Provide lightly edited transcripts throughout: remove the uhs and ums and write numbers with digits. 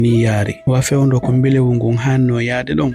ni yaari wa fewndo ko mbilewu ngun hanno yaade ɗon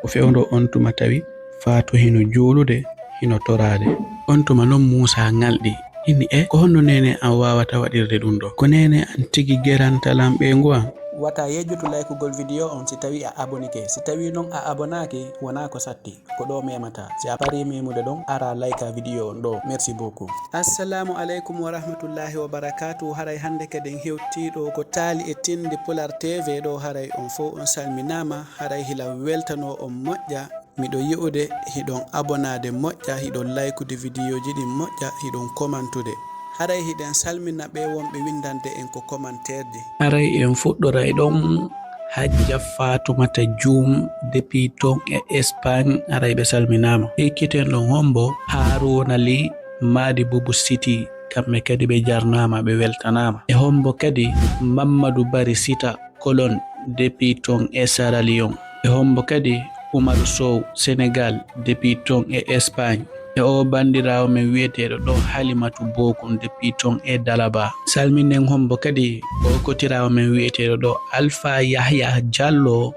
ko fewndo on tuma tawi faatu hino juulude hino torade on tuma non Musa ngalɗi inni ko honno nene an wawata waɗirde ɗum ɗo ko nene an tigi gerantalam ɓe ngowa wata yejjutu laykugol vidéo on si tawi a abonike si tawi non a abonaki wona ko satti ko ɗo memata si a pari memude ɗon ara layka vidéo on ɗo merci beaucoup. Assalamu aleykum wa rahmatullahi wa barakatuh. Haray hande kadi hewtiɗo ko taali e tinde Pular TV ɗo haray on fo on salminama haray hila weltano on moƴƴa miɗo yi'ude hiɗon abonade moƴƴa hiɗon laykude vidéo ji ɗin moƴƴa hiɗon commentude haray hiɗen salmina ɓe wonɓe windande en ko commentaire ji haray en fuɗɗora e ɗon Hajja Fatoumata Dioum depuis ton e Espagne haray ɓe salminama ekkiten ɗon hombo Haruna Ly Madi Boubou City kamɓe kadi ɓe jarnama ɓe weltanama e hombo kadi Mamadou Bari Sita Colonne depuis ton e Sierra Leone e hombo kadi Oumarou Sow Sénégal depuis ton e Espagne e o bandirawo men wiyeteɗo ɗo Halimatu Bokum depuis ton e Dalaba salminen hombo kadi o kotirawo men wiyeteɗo ɗo Alpha Yahya Diallo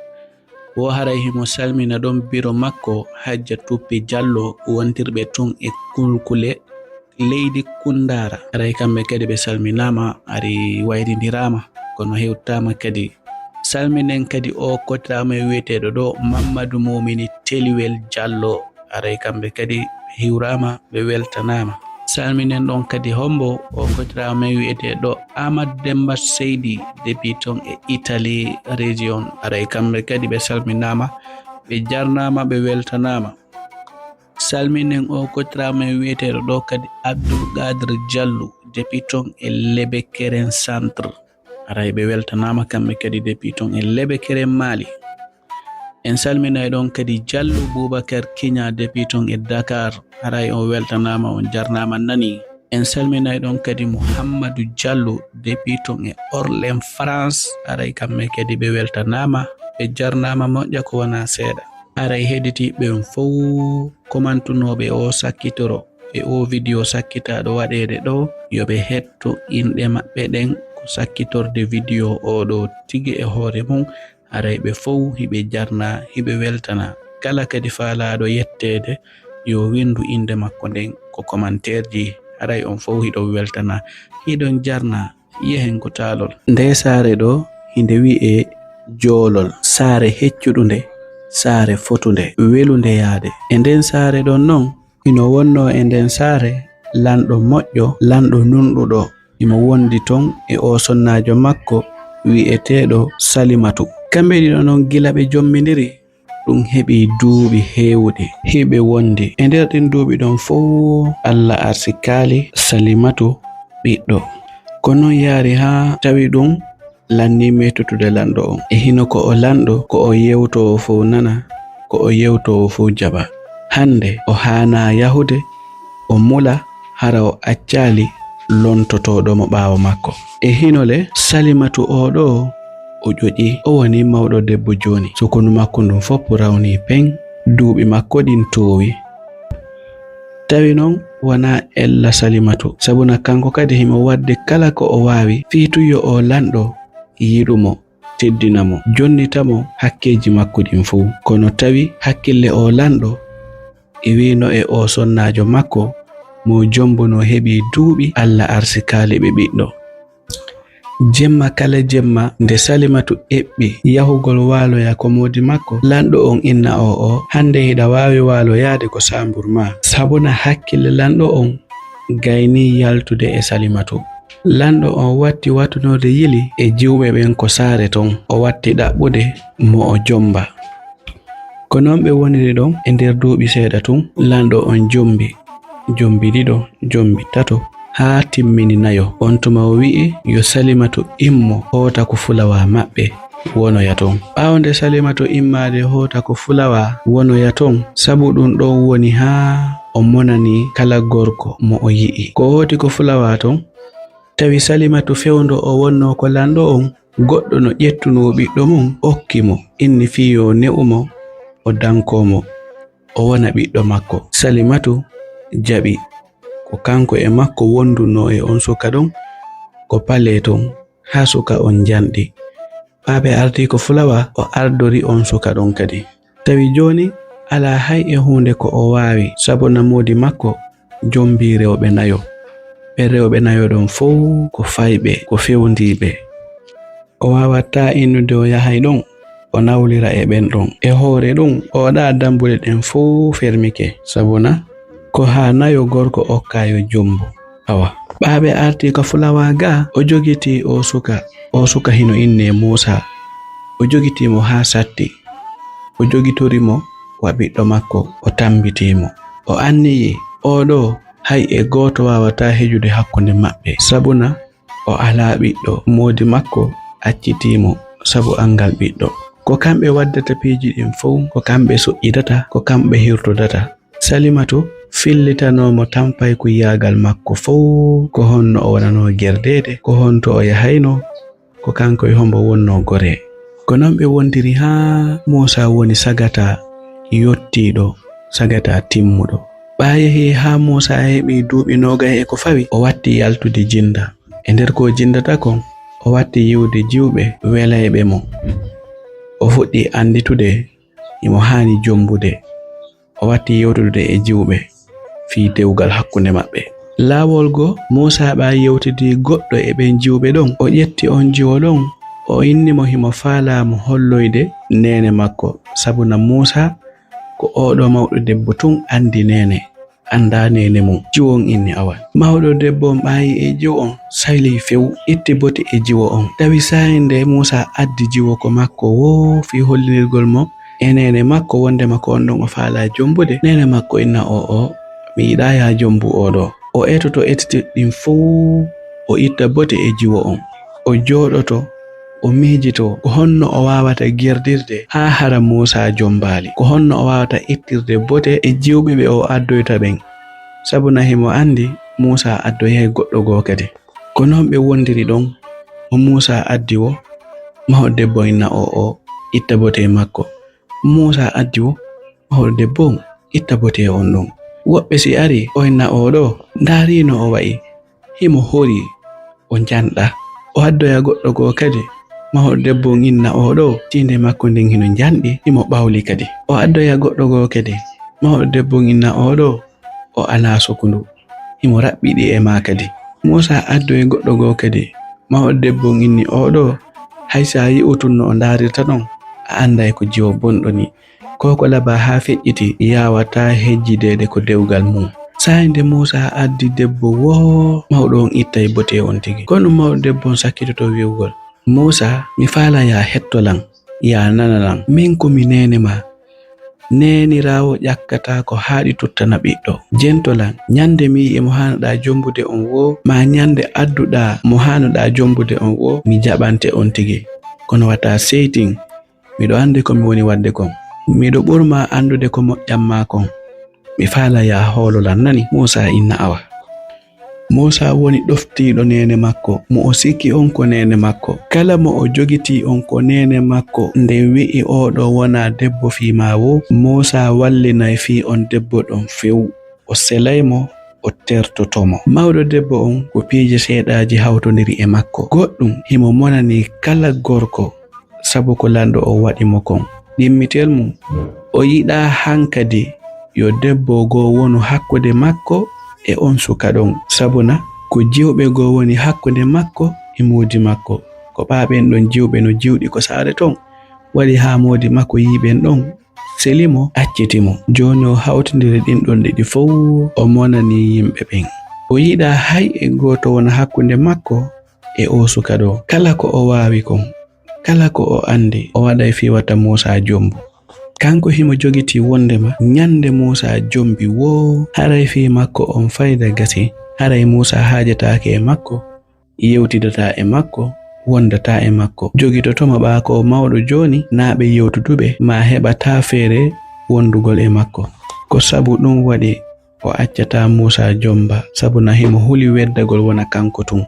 o haray himo salmina ɗon biro makko Hajja Tuppi Diallo wontirɓe ton e Kulkule leydi Kundara haray kamɓe kadi ɓe salminama ari wayrindirama kono hewtama kadi salminen kadi o kotirawo men wiyeteɗo ɗo Mamadou Momini Teliwel Diallo aray kamɓe kadi hiwrama ɓe weltanama salminen ɗon kadi hombo o kotirawo men wiyeteɗo Amadou Demba Seydi depuis ton e Italie région aray kamɓe kadi ɓe salminama ɓe jarnama ɓe weltanama salminen o kotirawo men wiyeteɗo ɗo kadi Abdoul Gadre Diallo depuis ton e Lebekeren centre aray ɓe weltanama kamɓe kadi depuis ton e Lebekeren Mali en salminay ɗon kadi Diallo Boubacar Kenya depuis ton e Dakar haray o weltanama on jarnama nani en salminay ɗon kadi Mouhammadou Diallo depuis ton e Orléans France haray kamɓe kadi ɓe weltanama ɓe jarnama moƴƴa ko wona seeɗa haray heɗitiɓe on fof komantunoɓe o sakkitoro e o vidéo sakkitaɗo waɗede ɗo yoɓe hetto inɗe maɓɓe ɗen ko sakkitorde vidéo o ɗo tigi e hoore mum haray ɓe fof hiɓe jarna hiɓe weltana kala kadi faalaɗo yettede yo windu inde makko nden ko commentaire ji haray on fof hiɗon weltana hiɗon jarna yehen ko taalol nde saare ɗo hinde wi'e Joolol saare heccuɗunde saare fotunde welunde yaade e nden saare ɗon non hino wonno e nden saare lanɗo moƴƴo lanɗo nunɗuɗo imo wondi ton e o sonnajo makko wi'eteɗo Salimatu kamɓe ɗiɗo noon gila ɓe jommidiri ɗum heɓi duuɓi heewɗi hiɓe wondi e nder ɗin duuɓi ɗon fof Allah arsi kaali Salimatu ɓiɗɗo ko noon yaari ha tawi ɗum lanni metutude lanɗo on e hino ko o lanɗo ko o yewtowo fof nana ko o yewtowo fof jaɓa hande o hana yahude o mula hara o accali lontotoɗo mo ɓaawo makko e hinole Salimatu o ɗo o ƴoƴi o woni mawɗo debbo joni sukunu makko ndum foppu rawni peng duuɓi makko ɗin towi tawi noon wona ella Salimatu sabuna kanko kadi himo wadde kala ko o wawi fiituyo o lanɗo yiɗumo teddinamo jonnitamo hakkeji makko ɗin fuu kono tawi hakkille o lanɗo e wino e o sonnajo makko mo jombono heɓi duuɓi Allah arsi kaali ɓe ɓiɗɗo jemma kala jemma nde Salimatu eɓɓi yahugol waloya ko modi makko lanɗo on inna o hande hiɗa wawi waloyade ko samburma sabuna hakkille lanɗo on gayni yaltude e Salimatu lanɗo on watti watunode yili e jiwɓe ɓen ko saare ton o watti ɗaɓɓude mo o jomba ko noon ɓe woniri ɗon e nder duuɓi seeɗa tun lanɗo on jombi ɗiɗo jombi tato haa timmini nayo on tuma o wi'i yo Salimatu immo hoota ko fulawa maɓɓe wonoya ton ɓaawo nde Salimatu immade hoota ko fulawa wonoya ton sabu ɗum ɗon woni haa o monani kala gorko mo o yi'i ko hooti ko fulawa ton tawi Salimatu fewndo o wonno ko lanɗo on goɗɗo no ƴettuno ɓiɗɗo mum okkimo inni fiyo ne'umo o dankomo o wona ɓiɗɗo makko Salimatu jaɓi ko kanko e makko wonduno e on suka ɗon ko pale ton haa suka on janɗi ɓaaɓe arti ko fulawa o ardori on suka ɗon kadi. Tawi joni ala hay e hunde ko o waawi sabu namodi makko jombi rewɓe nayo. Ɓe rewɓe nayo ɗon fow ko fayɓe ko fewndiɓe. O wawata innude o yahay ɗon o nawlira e ɓen ɗon. E hoore ɗum o ɗa dambuɗe ɗen fow fermike sabuna ko ha nayo gorko okkayo jombu. Awa ɓaaɓe arti ko fulawa ga o jogiti o suka hino inne Musa. O jogitimo ha satti. O jogitorimo wa ɓiɗɗo makko o tambitimo. O anniyi oɗo hay e goto wawata hejude hakkunde maɓɓe sabuna o ala ɓiɗɗo. Modi makko accitimo sabu angal ɓiɗɗo. Ko kamɓe waddata piiji ɗin fow ko kamɓe soƴƴitata ko kamɓe hirtodata. Salimatu fillitanomo tampay ko yagal makko fow ko honno o wonano gerdede ko honto o yahayno ko kanko e hombo wonno gore. Ko non ɓe wontiri ha Musa woni sagata yottiɗo sagata timmuɗo. Ɓayehi ha Musa heɓi duuɓi 20 ko fawi o watti yaltude jinda. E nder ko jindata kon o watti yiwde jiwɓe welayɓe mo. O fuɗɗi anditude imo hani jombude. O watti yewtude e jiwɓe fi dewgal hakkunde maɓɓe. Laawol go Musa ɓa yewtidi goɗɗo e ɓen jiwɓe ɗon. O ƴetti on jiwo ɗon o innimo himo faalamo holloyde nene makko sabuna Musa ko oɗo mawɗo debbo tun andi nene anda nene mum. Jiwon inni awan. Mawɗo debbo on ɓayi e jiwo on sayli few itti boti e jiwo on. Tawi sayinde Musa addi jiwo ko makko wo fi hollinirgol mo e nene makko wonde makko on ɗon o faala jombude. Nene makko inna o mi yiɗa ya jombu oɗo. O etoto etiti ɗin fow o itta bote e jiwo on. O joɗoto o miijito ko honno o wawata gerdirde ha hara Musa jombali. Ko honno o wawata ittirde bote e jiwɓe ɓe o addoyta ɓen sabuna himo andi Musa addoyay goɗɗo go kadi. Ko non ɓe wondiri ɗon mo Musa addi wo maho debbo inna o itta bote makko. Musa addi wo maho debbo itta bote on ɗon. Woɓɓe si ari o inna oɗo darino o wa'i himo hori o janɗa. O addoya goɗɗo go kadi maho debbo inna oɗo tinde makko nden hino janɗi himo ɓawli kadi. O addoya goɗɗo go kadi maho debbo inna oɗo o ala sokundu himo raɓɓiɗi e ma kadi. Musa addoya goɗɗo go kadi maho debbo inni oɗo haysa yi'utunno o darirta ɗon a anday ko jiwo bonɗoni. Koko laba ha feƴƴiti yawata hejjidede ko dewgal mum. Sayinde Musa addi debbo wo mawɗo on ittay bote on tigi. Kono mawɗo debbo on sakkitoto wi'ugol Musa mi faala ya hettolan ya nanalan min ko mi nene ma. Nenirawo ƴakkata ko haɗi tuttana ɓiɗɗo. Jentolan nyande mi e mo hanoɗa jombude on wo ma nyande adduɗa mo hanoɗa jombude on wo mi jaɓante on tigi. Kono wata seytin miɗo andi ko mi woni wadde kon. Miɗo ɓurma andude ko moƴƴamma kon. Mi faala ya hololan nani. Musa inna awa. Musa woni ɗoftiɗo nene makko mo o sikki on ko nene makko. Kala mo o jogiti on ko nene makko nde wi'i oɗo wona debbo fima wo Musa wallinay fi on debbo ɗon few. O selaymo o tertotomo. Mawɗo debbo on ko piije seeɗaji hawtodiri e makko. Goɗɗum himo monani kala gorko sabu ko lando o waɗi mo kon. Ɗimmitel mum o yiɗa hankadi yo debbo go wonu hakkude makko e on suka ɗon sabuna ko jiwɓe go woni hakkude makko e modi makko. Ko ɓaɓen ɗon jiwɓe no jiwɗi ko saare ton waɗi ha modi makko yiɓen ɗon selimo accitimo. Joni o hawtindiri ɗin ɗon ɗiɗi fow o monani yimɓe ɓen. O yiɗa hay e goto wona hakkude makko e o suka ɗo. Kala ko o wawi kon kala ko o andi o waɗay fi wata Musa jombu. Kanko himo jogiti wondema nyande Musa jombi wo haray fi makko on fayda gasi. Haray Musa hajatake e makko yewtidata e makko wondata e makko. Jogitotomo ɓako mawɗo joni naɓe yewtutuɓe ma heɓata feere wondugol e makko. Ko sabu ɗum waɗi o accata Musa jomba sabuna himo huli weddagol wona kanko tun.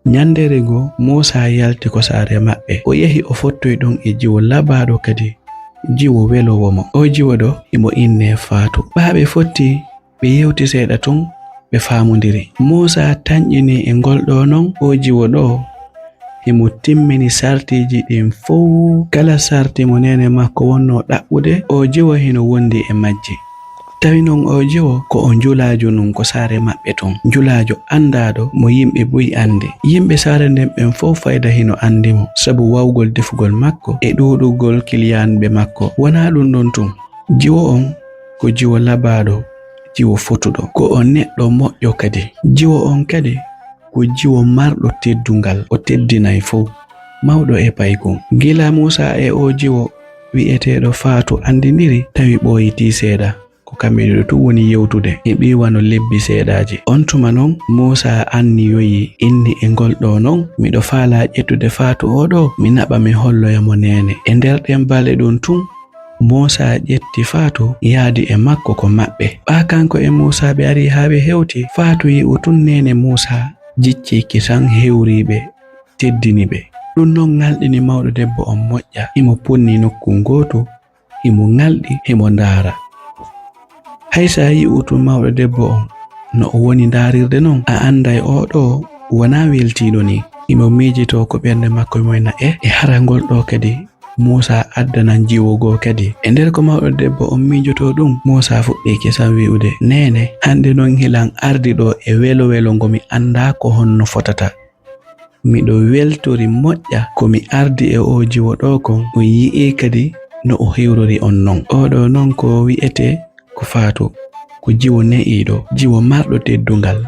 Nyandere go Musa yalti ko saare maɓɓe. O yehi o fottoy ɗon e jiwo labaɗo kadi jiwo welowo mo. O jiwo ɗo imo inne Faatu. Ɓaɓe fotti ɓe yewti seeɗa tun ɓe famodiri. Musa tañƴini e ngol ɗo non o jiwo ɗo himo timmini sartiji ɗin fuu. Kala sarti mo nene makko wonno ɗaɓɓude o jiwo hino wondi e majji. Tawi non o jiwo ko o njulajo nun ko saare maɓɓe ton, njulajo andaɗo mo yimɓe bu'i ande. Yimɓe saare nden ɓen fof fayda hino andi mo sabu wawgol defugol makko e ɗuɗugol kiliyanɓe makko. Wona ɗum ɗon tun, jiwo on ko jiwo labaɗo, jiwo fotuɗo, ko o neɗɗo moƴƴo kadi. Jiwo on kadi ko jiwo marɗo teddungal, o teddinay fof, mawɗo e paykum. Gila Musa e o jiwo wi'eteɗo Faatu andiniri tawi ɓoyiti seeɗa, ko kamɓe ɗiɗo tu woni yewtude e ɓiwano lebbi seeɗaji. On tuma non Musa anniyoyi inni e ngol ɗo non miɗo faala ƴettude Faatu oɗo mi naɓa mi holloyamo nene. E nder ɗen balɗe ɗum tun Musa ƴetti Faatu yaadi e makko ko maɓɓe. Ɓa kanko e Musa ɓe ari haa ɓe hewti. Faatu yi'u tun nene Musa jicciki tan hewriɓe teddiniɓe. Ɗum non ngalɗini mawɗo debbo on moƴƴa, himo punni nokku ngoto, himo ngalɗi himo ndaara. Haysa yi'u tun mawɗo debbo on no o woni ndaarirde non, a anday oɗo wona weltiɗo ni. Himo miijito ko ɓernde makko moyna e harangol ɗo kadi Musa addanan jiwogo kadi. E nder ko mawɗo debbo on miijoto ɗum, Musa fuɗɗi kisan wi'ude nene hande non hilan ardi ɗo e welo ngo mi anda ko honno fotata. Miɗo weltori moƴƴa ko mi ardi e o jiwo ɗo kon, o yi'i kadi no o hewrori on non. Oɗo non ko wi'ete ko Faatu, ko jiwo ne'iɗo, jiwo marɗo teddungal,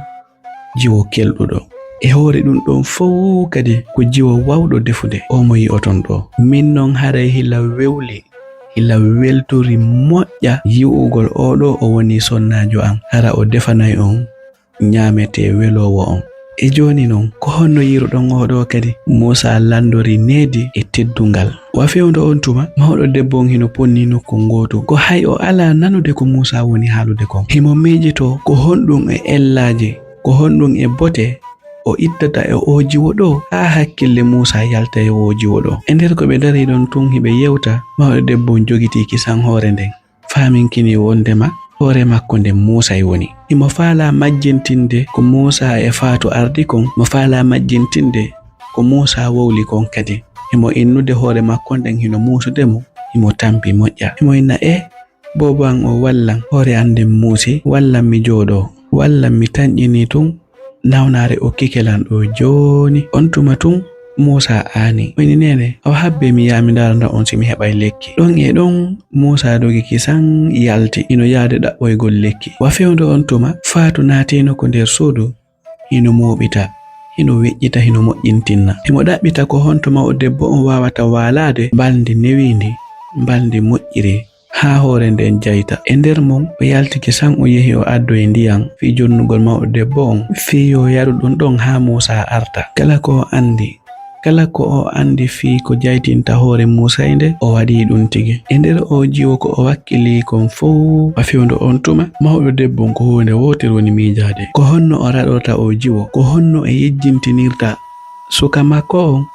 jiwo kelɗuɗo. E hoore ɗum ɗon fof kadi ko jiwo wawɗo defude o mo yi'oton ɗo. Min non haray hila wewli, hila weltori moƴƴa yi'ugol oɗo o woni sonnajo am, hara o defanay on nyamete welowo on. E joni non ko honno yiruɗon oɗo kadi? Musa landori needi e teddungal. Wa fewndo on tuma mawɗo debbo on hino ponni nokku ngoto, ko hay o ala nanude ko Musa woni haalude kon. Himo miijito ko honɗum e ellaje, ko honɗum e bote o ittata e o jiwo ɗo haa hakkille Musa yalta e o jiwo ɗo. E nder ko ɓe dari ɗon tun hiɓe yewta, mawɗo debbo on jogiti kisan hoore nden, faaminkini wondema hoore makko nde Musa woni. Himo faala majjintinde ko Musa e Faatu ardi kon, mo faala majjintinde ko Musa wowli kon kadi. Himo innude hoore makko nden hino muusude mo, himo tampi moƴƴa. Himo inna bobo an o wallan hoore ande muusi, wallan mi jooɗo, wallan mi tanƴini tun nawnare o kikelan ɗo joni. On tuma tun Musa aani woni nene o habbe mi yaami ndaranda on si mi heɓay lekki. Ɗon e ɗon Musa dogi kisan yalti ino yaade ɗaɓɓoygol lekki. Wa fewndo on tuma Faatu naatino ko nder suudu, hino mooɓita, hino weƴƴita, hino moƴƴintinna. Himo ɗaɓɓita ko honto mawɗo debbo on wawata waalade balndi newindi, balndi moƴƴiri haa hoore nden jayta. E nder mon o yalti kisan o yehi o addo e ndiyam fi jonnugol mawɗo debbo on, fi yo yaru ɗum ɗon haa Musa arta. Kala ko o andi fi ko jaytinta hoore Musa inde o waɗi ɗum tigi. E nder o jiwo ko o wakkili kon fof. Wa fewndo on tuma mawɗo debbo ko hunde wotere woni miijade. Ko honno o raɗorta o jiwo, ko honno e yejjintinirta suka makko on,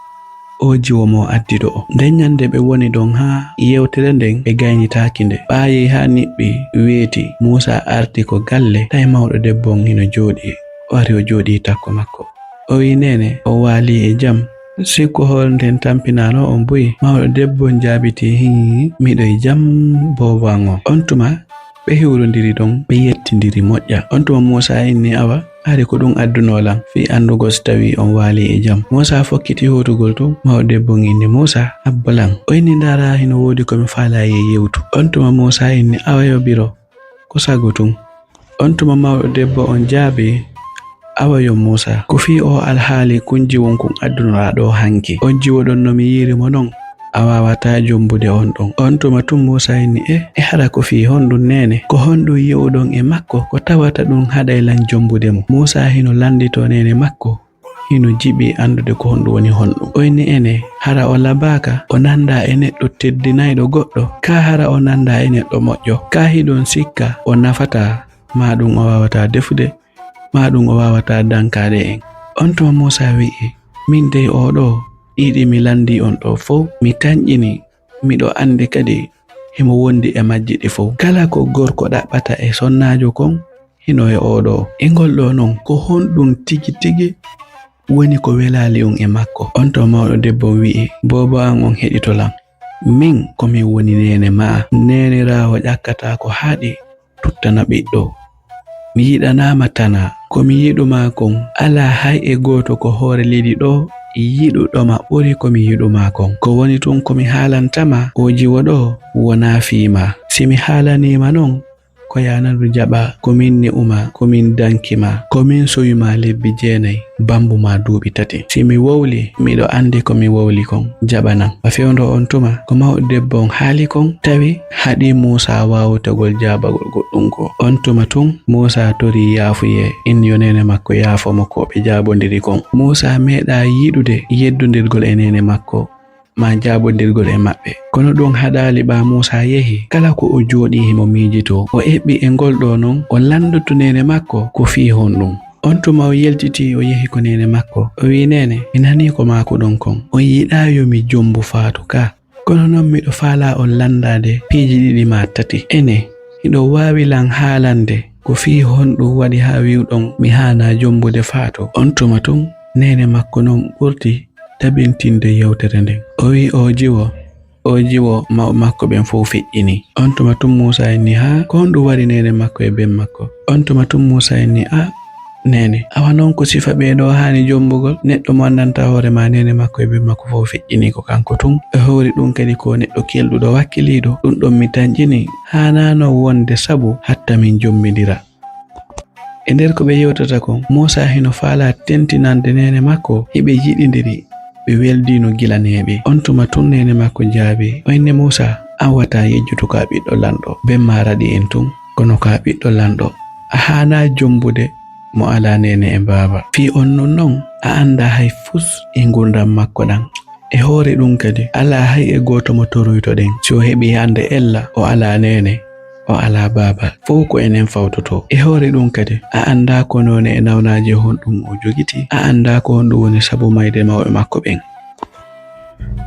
o jiwo mo addiɗo o. Nden nyande ɓe woni ɗon haa yewtere nden ɓe gaynitaki nde. Ɓaayi haa niɓɓi weeti Musa arti ko galle, tawi mawɗo debbo on hino jooɗi, o ari o jooɗi takko makko. O wi nene o waali e jam, sikku hoore nden tampinano on buyi. Mawɗo debbo jaabiti miɗo e jam bobo an o. On tuma ɓe hiwrondiri ɗon, ɓe yettindiri moƴƴa. On tuma Musa inni awa ari ko ɗum addunolan fi andugo so tawi on waali e jam. Musa fokkiti hotugol tun, mawɗo debbo inni Musa abbalan o inni ndara hino woodi komi faala e yewtu. On tuma Musa inni awa yo biro ko sago tun. On tuma mawɗo debbo on jaabi awa yo Musa ko fi o alhaali kun jiwon kun addunora ɗo hanki. On jiwo ɗon no mi yiri mo non a wawata jombude on ɗon. On tuma tun Musa inni e hara ko fi honɗum nene ko honɗum yewɗon e makko ko tawata ɗum haɗaylan jombude mo. Musa hino landito nene makko, hino jiɓi andude ko honɗum woni honɗum. O inni ene hara o labaka o nanda e neɗɗo teddinayɗo goɗɗo, ka hara o nanda e neɗɗo moƴƴo, ka hiɗon sikka o nafata ma ɗum o wawata defude, ma ɗum o wawata dankade en. On tuma Musa wi'i min dey oɗo ɗiɗi mi landi on ɗo fof mi tanƴini, miɗo andi kadi himo wondi e majji ɗi fof. Kala ko gorko ɗaɓɓata e sonnajo kon hino e oɗo. E ngol ɗo non ko honɗum tigi tigi woni ko welali on e makko. On to mawɗo debbo wi'i, bobo an on heɗitolam, min komi woni nene ma, nenirawo ƴakkata ko haɗi tuttana ɓiɗɗo. Mi yiɗanama tana, komi yiɗuma kon ala hay e goto ko hoore leydi ɗo yiɗuɗoma ɓuri komi yiɗuma kon. Ko woni tun komi haalantama o jiwo ɗo wona fiima. Simi haalanima non ko yanadu jaɓa komin ni'uma, komin dankima, komin soyuma lebbi 9 bambuma duuɓi 3. Simi wowli miɗo andi komi wowli kon jaɓanan. A fewndo on tuma ko mawɗo debbo on haali kon tawi haɗi Musa wawutagol jaabagol goɗɗum ko. On tuma tun Musa tori yaafuye inni yo nene makko yaafomo ko ɓe jaabondiri kon. Musa meeɗa yiɗude yeddondirgol e nene makko ma jaabondirgol e maɓɓe. Kono ɗum haɗali ɓa Musa yehi, kala ko o jooɗi himo miijito. O eɓɓi e ngol ɗo non o landoto nene makko ko fii honɗum. On tuma o yeltiti o yehi ko nene makko. O wi nene, mi nani ko maako ɗon kon. On yiɗayo mi jombu faatu ka. Kono non miɗo faala on landade piiji 2 ma 3. Ene, hiɗo wawi lan haalande ko fii honɗum waɗi ha wiwɗon mi hana jombude faatu. On tuma tun nene makko non ɓurti tabintinde yewtere nden. O wi o jiwo makko ɓen fof feƴƴini. On tuma tun Musa inni ha ko honɗum wari nene makko e ben makko. On tuma tun Musa inni nene awa non ko sifa ɓeɗo hani jombugol. Neɗɗo mo andanta hoore ma nene makko e ben makko fof feƴƴini ko kanko tun. E hori ɗum kadi ko neɗɗo kelɗuɗo wakkiliɗo. Ɗum ɗon mi tanƴini hanano wonde sabu hatta min jombidira. E nder ko ɓe yewtata kon, Musa hino faala tentinande nene makko hiɓe yiɗidiri ɓe weldino gila neeɓe. On tuma tun nene makko jaabi, o inni Musa an wata yejjutu ka ɓiɗɗo lanɗo, ben ma raɗi en tun kono ka ɓiɗɗo lanɗo a hana jombude mo ala nene e baba. Fi on non a anda hay fus e gurdam makko ɗan. E hoore ɗum kadi ala hay e goto mo toroyto ɗen. Si o heɓi hande ella o ala nene o ala baba fof ko enen fawtoto. E hoore ɗum kadi a anda ko none e nawnaje honɗum o jogiti, a anda ko honɗum woni sabu mayde mawɓe makko ɓen.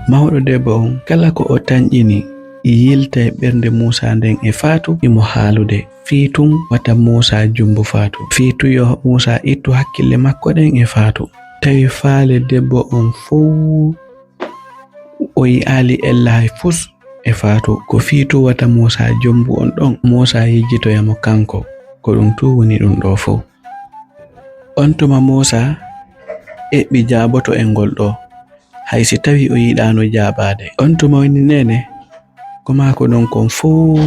Mawɗo debbo on kala ko o tanƴini yilta e ɓernde Musa nden e faatu imo haalude. Fiitun wata Musa jumbu faatu. Fiituyo Musa ittu hakkille makko ɗen e faatu. Tawi faale debbo on fof o yi'ali ella hay fus e faatu. Ko fiitu wata Musa jombu on ɗon Musa yejjitoyamo kanko ko ɗum tu woni ɗum ɗo fof. On tuma Musa eɓɓi jaaboto e ngol ɗo hay si tawi o yiɗano jaabade. On tuma woni nene ko maako ɗon kon fof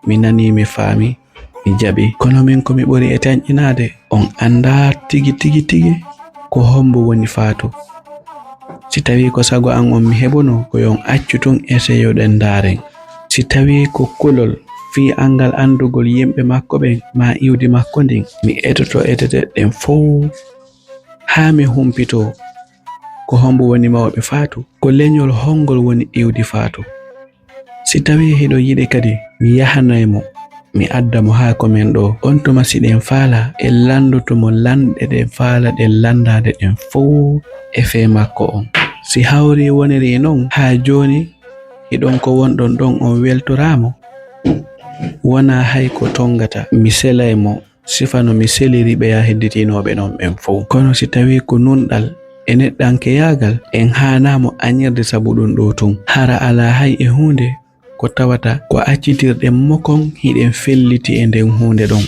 mi nani mi faami mi jaɓi. Kono min komi ɓuri e tanƴinade on anda tigi ko hombo woni faatu. Si tawi ko sago an on mi heɓuno ko yon accu tun eseyoɗen ndaren. Si tawi ko kulol fi angal andugol yimɓe makko ɓen ma iwdi makko ndin mi etoto eteteɗen fof ha mi humpito ko hombo woni mawɓe faatu, ko leñol hongol woni iwdi faatu. Si tawi hiɗo yiɗi kadi mi yahanaymo mi addamo ha ko men ɗo. On tuma siɗen faala e landutomo lanɗe ɗen faala ɗen landade ɗen fof e fe makko on. Si hawri woniri non ha joni hiɗon ko wonɗon ɗon on weltoramo wona hay ko tongata mi selaymo sifano mi seliri ɓe ya hedditinoɓe non ɓen fof. Kono si tawi ko nunɗal e neɗɗanke yagal en hanamo añirde sabu ɗum ɗo tun. Hara ala hay e hunde ko tawata ko accitirɗen mokon hiɗen felliti e nden hunde ɗon.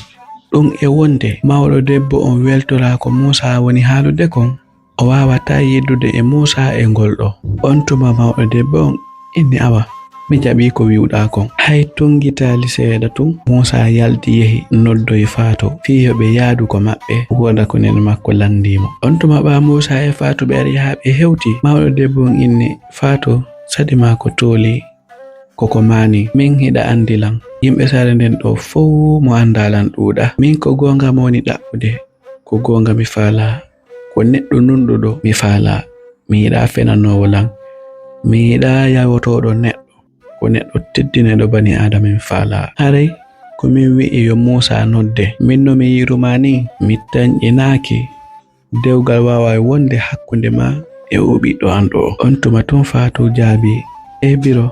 Ɗum e wonde mawɗo debbo on weltora ko Musa woni haalude kon o wawata yeddude e Musa e ngol ɗo. On tuma mawɗo debbo on inni awa mi jaɓi ko wiwɗa kon. Hay tungitali seeɗa tun Musa yalti yehi noddoyi faatu fi yoɓe yaadu ko maɓɓe woda ko nen makko landimo. On tuma ɓa Musa e faatu ɓe ari ha ɓe hewti. Mawɗo debbo on inni faatu sadi ma ko tooli koko mani min hiɗa andilan yimɓe sare nden ɗo fof mo andalan ɗuuɗa. Min ko gonga mo woni ɗaɓɓude ko gonga mi faala ko neɗɗo nunɗuɗo mi faala. Mi yiɗa fenanowo lan, mi yiɗa yawotoɗo neɗɗo ko neɗɗo teddineɗo bani adama mi faala. Haray ko min wi'i yo Musa nodde min no mi yiruma ni mi tanƴinaki dewgal wawa wonde hakkunde ma e o ɓiɗɗo an ɗo. On tuma tun faatu jaabi e biro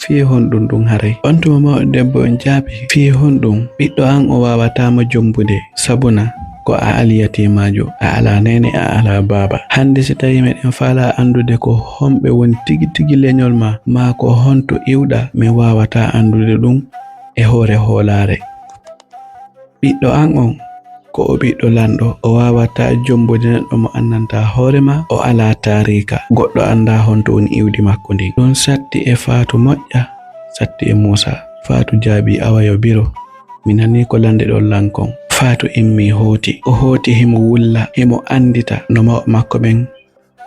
fi honɗum ɗum haray. On tuma mawɗo debbo on jaabi fi honɗum ɓiɗɗo an o wawatamo jombude sabuna ko a aliyatimajo, a ala nene, a ala baba. Hande si tawi meɗen faala andude ko homɓe woni tigi leñol ma ko honto iwɗa, mi wawata andude ɗum e hoore hoolare. Ɓiɗɗo an on ko o ɓiɗɗo lanɗo, o wawata jombude neɗɗo mo annanta hoorema, o ala tarika, goɗɗo anda honto woni iwdi makko ndi. Ɗum satti e Fatou moƴƴa, satti e Musa. Fatou jaabi awayo biro, mi nani ko lande ɗon lankon. Fatou immi hooti, o hooti himo wulla, himo andita no mawɓe makko ɓen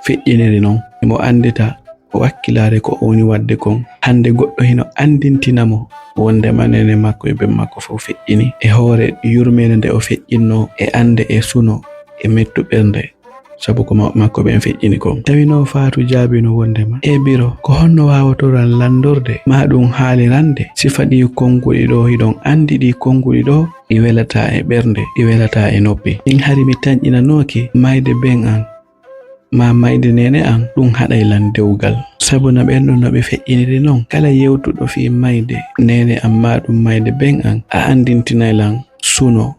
feƴƴiniri non, himo andita wakkilare ko o woni wadde kon. Hande goɗɗo hino andintinamo wondema nene makko e ben makko fof feƴƴini e hoore yurmede nde o feƴƴinno e ande e suno e mettu ɓernde, sabu ko mawɓe makko ɓen feƴƴini kon. Tawino Fatou jaabino wondema e biro ko honno wawatoran landorde ma ɗum haalirande. Sifa ɗi konguɗi ɗo hiɗon andi ɗi konguɗi ɗo ɗi welata e ɓernde, ɗi welata e noppi. Ɗin hari mi taƴƴinanoki mayde ben an ma mayde nene an, ɗum haɗay lan dewgal, sabu na ɓen ɗon no ɓe feƴƴiniri non. Kala yewtuɗo fi mayde nene an ma ɗum mayde ben an, a andintinay lan suno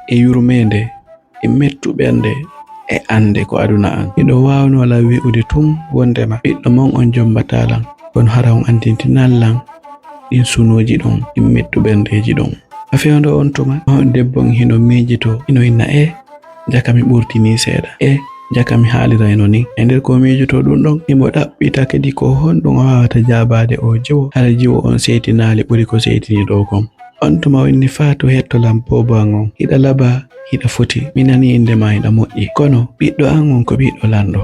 e yurmede e mettu ɓernde e ande ko aduna an. Miɗo wawno la wi'ude tun wondema ɓiɗɗo mon on jombatalan, kono hara on andintinallan ɗin sunoji ɗon, ɗin mettu ɓerndeji ɗon. A fewndo on tuma on debbon hino miijito, hino inna jaka mi ɓurtini seeɗa, jaka mi haalirayno ni. E nder ko miijito ɗum ɗon imo ɗaɓɓita kadi ko honɗum o wawata jabade o jiwo, hara jiwo on seytinali ɓuri ko seytini ɗo kon. On tuma o inni Fatou hettolam bobo an on, hiɗa laba hiɗa foti, mi nani indema hiɗa moƴƴi, kono ɓiɗɗo an on ko ɓiɗɗo lanɗo.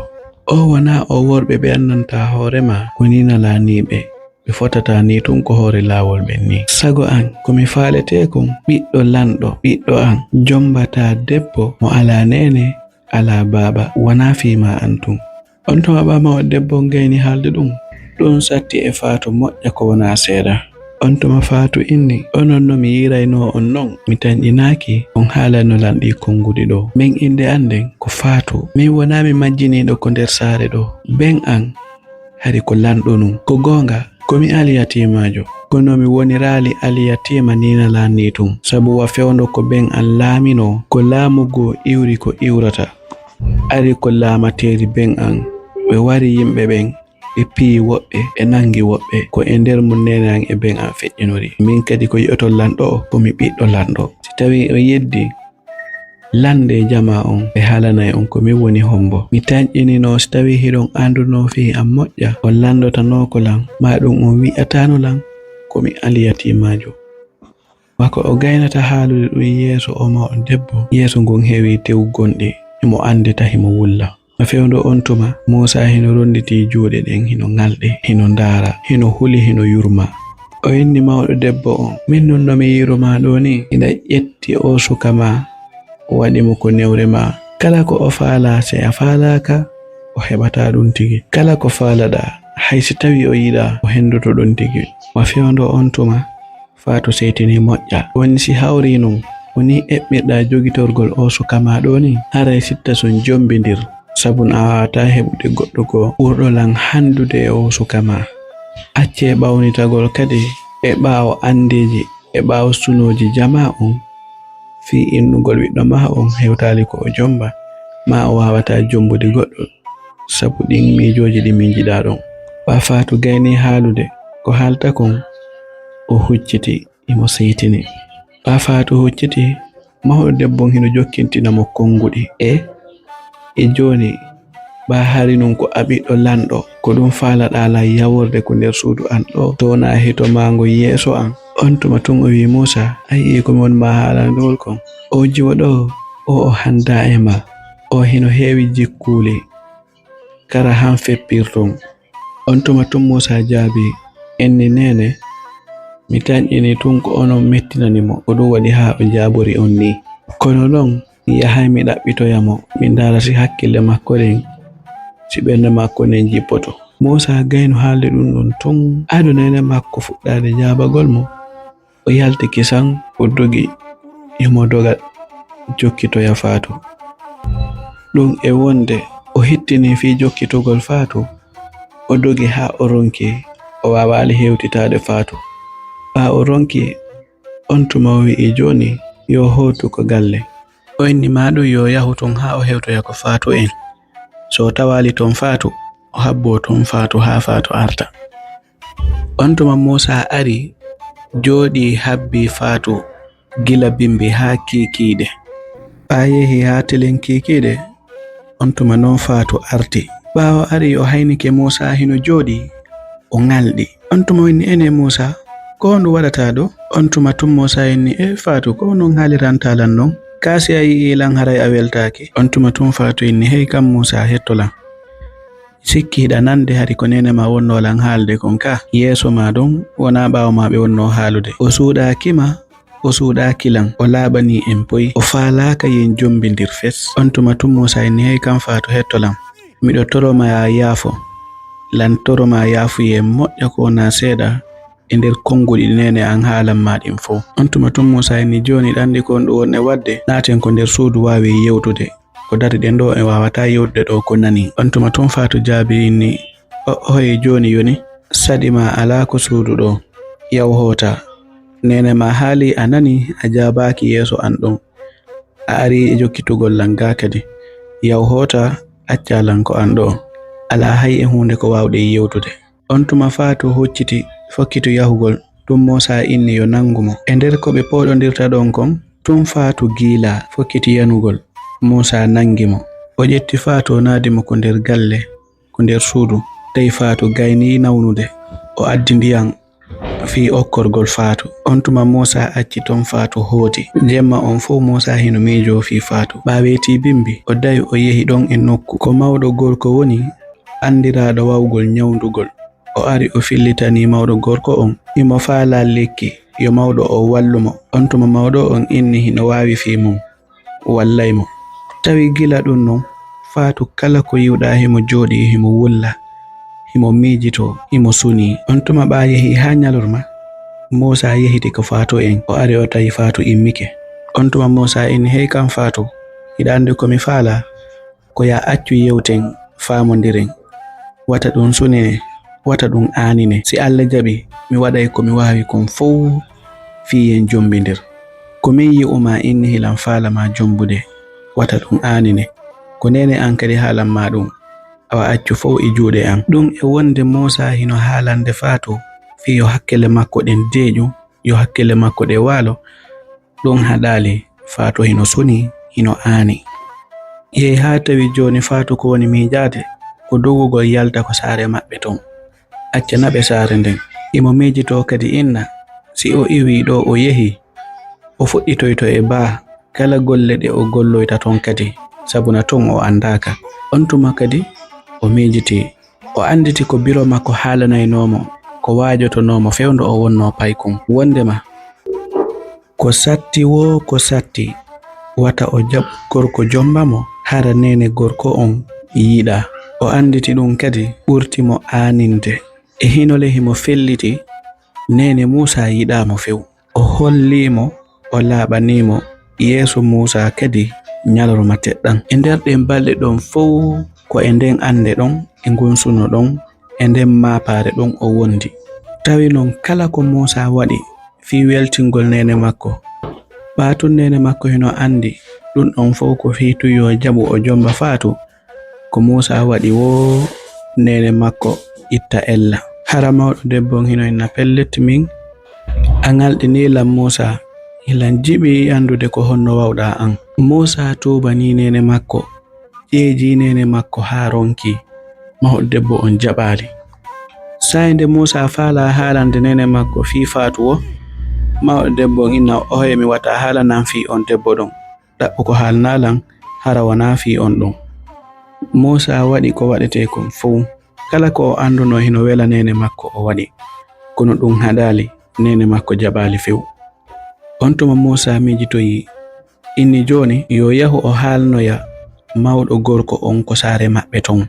O wona o worɓe ɓe annanta hoorema ko ni nalaniɓe, ɓe fotata ni tun ko hoore laawol ɓen ni. Sago an komi faalete kon ɓiɗɗo lanɗo, ɓiɗɗo an jombata debbo mo ala nene, ala baba, wona fima antum. On tuma ɓama o debbo gayni haalde ɗum satti e Fatou moƴƴa ko wona seeɗa. On tuma Fatou inni onon no mi yirayno on non, mi tañƴinaki on haalano lanɗi konguɗi ɗo. Min inde anden ko Fatou, min wona mi majjiniɗo ko nder saare ɗo. Ben an hari ko lanɗo nun, ko gonga komi aliyatimajo, kono mi wonirali aliyatima nina lanni tun, sabu wa fewndo ko ben an laamino, ko laamugo iwri ko iwrata. Ari ko laamateri ben an, ɓe wari yimɓe ɓen ɓe pii woɓɓe, ɓe nangi woɓɓe, ko e nder mum nene an e ben an feƴƴinori. Min kadi ko yi'otol lanɗo o komi ɓiɗɗo lanɗo. Si tawi o yeddi lande jama on ɓe haalanay on komi woni hombo. Mi taƴƴinino si tawi hiɗon anduno fi an moƴƴa, on landotanoko lan, ma ɗum on wi'atano lan komi aliyatimajo. Wako o gaynata haalude ɗum yeeso o ma on debbo, yeeso ngon heewi tew gonɗi, himo andita himo wulla. A fewndo on tuma Musa hino ronditi juuɗe ɗen, hino ngalɗi, hino ndaara, hino huli, hino yurma. O inni mawɗo debbo on, min non no mi yiruma ɗo ni, ina ƴetti o suka ma, waɗimo ko newre ma. Kala ko o faala se a faalaka, o heɓata ɗum tigi. Kala ko faalaɗa haysi tawi o yiɗa, o hendoto ɗum tigi. Wa fewndo on tuma Fatou seytini moƴƴa, woni si hawri non woni eɓɓirɗa jogitorgol o suka ma ɗo ni, haray sitta son jombidir, sabu a wawata heɓude goɗɗo ko ɓurɗo lan handude e o suka ma. Acce ɓawnitagol kadi e ɓaawo andeji e ɓaawo sunoji jama on, fi innugol ɓiɗɗo ma on hewtali ko o jomba, ma o wawata jombude goɗɗo, sabu ɗin miijoji ɗi min jiɗa ɗon. Wa Fatou gayni haalude ko haalta kon, o hucciti imo seytini. Wa Fatou hucciti, mawɗo debbo hino jokkintinamo konguɗi e joni ba hari nun ko a ɓiɗɗo lanɗo, ko ɗum faalaɗa la yaworde ko nder suudu an ɗo, towna hito mango yeeso an. On tuma tun o wi Musa, ayi komi won ma haalandewol kon, o jiwo ɗo o handa e ma, o hino heewi jikkuli, kara han feppirton. On tuma tun Musa jaabi, enni nene mi taƴƴini tun ko onon mettinanimo, ko ɗum waɗi ha o jaabori on ni, kono non mi yahay mi ɗaɓɓitoyamo, min ndaara si hakkille makko ɗen, si ɓernde makko nden jippoto. Musa gayno haalde ɗum ɗon tun adu nene makko fuɗɗade jaabagol mo, o yalti kisan, o dogi imo doga jokkitoya Fatou. Ɗum e wonde o hittini fi jokkitogol Fatou, o dogi ha o ronki, o wawali hewtitade Fatou. Ɓa o ronki on tuma o wi'i joni yo hotu ko galle. o inni maɗum yo yahu ton ha o hewtoya ko Fatou en. So tawali ton Fatou o habbo ton Fatou ha Fatou arta. On tuma Musa ari joɗi habbi Fatou gila bimbi ha kikiɗe. ɓa yehi ha telen kikiɗe on tuma non Fatou arti. ɓawo ari o haynike Musa hino joɗi o ngalɗi. On tuma inni ene Musa ko ndu waɗata ɗo? On tuma tum Musa inni Fatou ko non halirantalan non kasi a yi ilan haray a weltaki. On tuma tum Fatou inni hey kam Musa hettolan sikkiɗa nande hari ko nene ma wonnolan haalde kon ka yeso ma ɗon wona ɓawo ma ɓe wonno haalude. O suuɗakima o suuɗakilan o laaɓani en poyi o faalaka yen jombindir fes. On tuma tum Musa inni hey kam Fatou hettolan miɗo toroma ya yaafo lan toroma yaafuye moƴƴa ko na seeɗa e nder konguɗi nene an haalan maɗin fo. On tuma tum Musa inni joni ɗandi kon ɗo wonne wadde naten ko nder suudu wawi yewtude ko dari ɗen ɗo e wawata yewtude ɗo ko nani. On tuma tum Fatou jaabi inni hoye joni yoni saɗima ala ko suudu ɗo yaw hota nene ma haali a nani a jabaki yeso an ɗon a ari e jokkitugol lan ga kadi yaw hota accalan ko an ɗo ala hay e hunde ko wawɗe yewtude. On tuma Fatou hocciti fokkitu yahugol tum Musa inni yo nangumo e nder ko ɓe poɗodirta ɗon kon tum Fatou giila fokkiti yanugol Musa nangimo o ƴetti Fatou naadimo ko nder galle ko nder suudu tawi Fatou gayni nawnude o addi ndiyam fi okkorgol Fatou. On tuma Musa acci ton Fatou hooti jemma on fo Musa hino miijo fi Fatou ɓaweti bimbi o dawi o yehi ɗon e nokku ko mawɗo gorko woni andiraɗo wawgol nyawndugol. O ari o fillitani mawɗo gorko on imo faala lekki yo mawɗo o wallumo. On tuma mawɗo on inni hino wawi fi mum wallaymo. Tawi gila ɗum non Fatou kala ko yiwɗa himo joɗi himo wulla himo miijito himo suni. On tuma ɓa yehi ha nyalorma Musa yehiti ko Fatou en o ari o tawi Fatou immike. On tuma Musa inni hey kam Fatou hiɗa andi komi faala ko ya accu yewten famodiren wata ɗum sunine wata ɗum aanine si Allah jaɓi mi waɗay komi wawi kon fow fiyen jombindir ko min yi'uma inni hilan faalama jombude wata ɗum aanine ko nene an kadi haalan ma ɗum awa accu fow e juuɗe an. Ɗum e wonde Musa hino haalande Fatou fi yo hakkille makko ɗen deeƴu yo hakkille makko ɗe waalo ɗum haɗali Fatou hino suni hino aani. Yehi ha tawi joni Fatou ko woni miijade ko dogugol yalta ko saare maɓɓe ton acca naɓe saare nden imo miijito kadi inna si o iwi ɗo o yehi o fuɗɗitoyto e baa kala golle ɗe o golloyta ton kadi sabuna ton o andaka. On tuma kadi o miijiti o anditi ko biro makko haalanaynomo ko waajotonomo fewndo o wonno paykon wondema ko satti wo ko satti wata o jaɓ gorko jombamo hara nene gorko on yiɗa. O anditi ɗum kadi ɓurtimo aaninde e hinole himo felliti nene Musa yiɗamo few o hollimo o laaɓanimo yeeso Musa kadi nyalorma teɗɗan e nder ɗen balɗe ɗon fow ko e nden ande ɗon e gonsuno ɗon e nden maapare ɗon o wondi. Tawi non kala ko Musa waɗi fi weltingol nene makko ɓatun nene makko hino andi ɗum ɗon fow ko fituyo jaɓu o jomba Fatou ko Musa waɗi wo nene makko itta ella. Hara mawɗo debbo hino inna pellet min a ngalɗinilam Musa hilan jiɓi andude ko honno wawɗa an. Musa tubani nene makko ƴeeji nene makko ha ronki mawɗo debbo on jaɓali. Sayinde Musa faala haalande nene makko fi Fatou wo mawɗo debbo on inna ohoye mi wata haalanan fi on debbo ɗon ɗaɓɓu ko haalnalan hara wona fi on ɗon. Musa waɗi ko waɗete kon fow kala ko o anduno hino wela nene makko o waɗi kono ɗum haɗali nene makko jaɓali few. On tuma Musa miijitoyi inni joni yo yahu o haalnoya mawɗo gorko on ko saare maɓɓe ton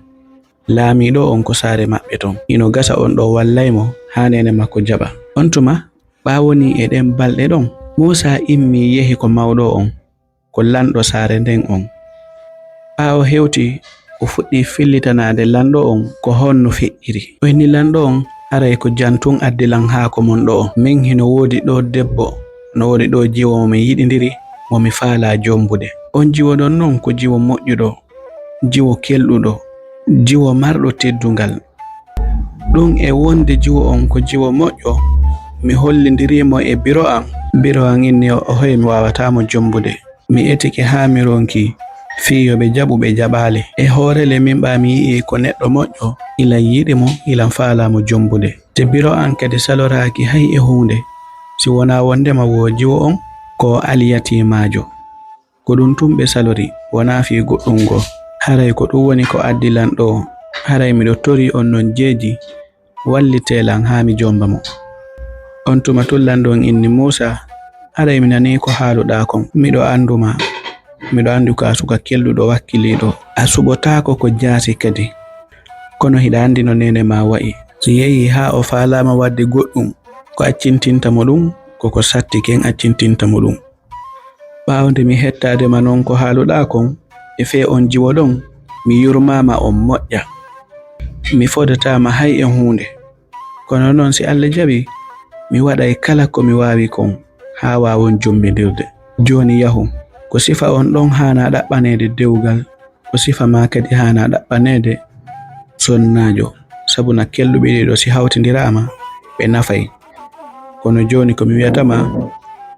laamiɗo on ko saare maɓɓe ton hino gasa on ɗo wallaymo ha nene makko jaɓa. On tuma ɓawoni e ɗen balɗe ɗon Musa immi yehi ko mawɗo on ko lanɗo saare nden on ɓawo hewti o fuɗɗi fillitanade lanɗo on ko honno feƴƴiri. O inni lanɗo on aray ko jantun addilan haako mon ɗo on min hino woodi ɗo debbo no woodi ɗo jiwo momi yiɗidiri momi faala jombude on jiwo ɗon non ko jiwo moƴƴuɗo, jiwo kelɗuɗo, jiwo marɗo teddungal. ɗum e wonde jiwo on ko jiwo moƴƴo mi hollidirimo e biro am inni o hoye mi wawatamo jombude. mi etike ha mi ronki fiyoɓe jaɓuɓe jaɓali e hoorele min ɓami yi'i ko neɗɗo moƴƴo ilan yiɗimo ilan faalamo jombude. te biro an kadi saloraki hay e hunde si wona wondema wo jiwo on ko aliyatimajo. ko ɗum tumɓe salori wona fi goɗɗum go. haray ko ɗum woni ko addilan ɗo. haray miɗo tori on non jeeji wallitelan ha mi jomba mo. on tuma tullanɗon inni Musa, haray mi nani ko haaluɗa kon. miɗo anduma, miɗo andu ko a suka kelluɗo wakkiliɗo. a suɓotako ko jaasi kadi, kono hiɗa andi no nene ma wa'i. so yehi ha o faalama wadde goɗɗum ko accintinta mo ɗum koko satti ken accintinta mo ɗum. ɓawde mi hettadema non ko haaluɗa kon e fe on jiwo ɗon mi yurmama on moƴƴa, mi fodatama hay e hunde. kono noon si Allah jaɓi mi waɗay kala ko mi wawi kon ha wawon jombidirde. joni yahu ko sifa on ɗon hana ɗaɓɓanede dewgal, ko sifa ma kadi hana ɗaɓɓanede sonnajo, sabu na kelluɓe ɗiɗo si hawtidirama ɓe nafay. kono joni ko mi wiyatama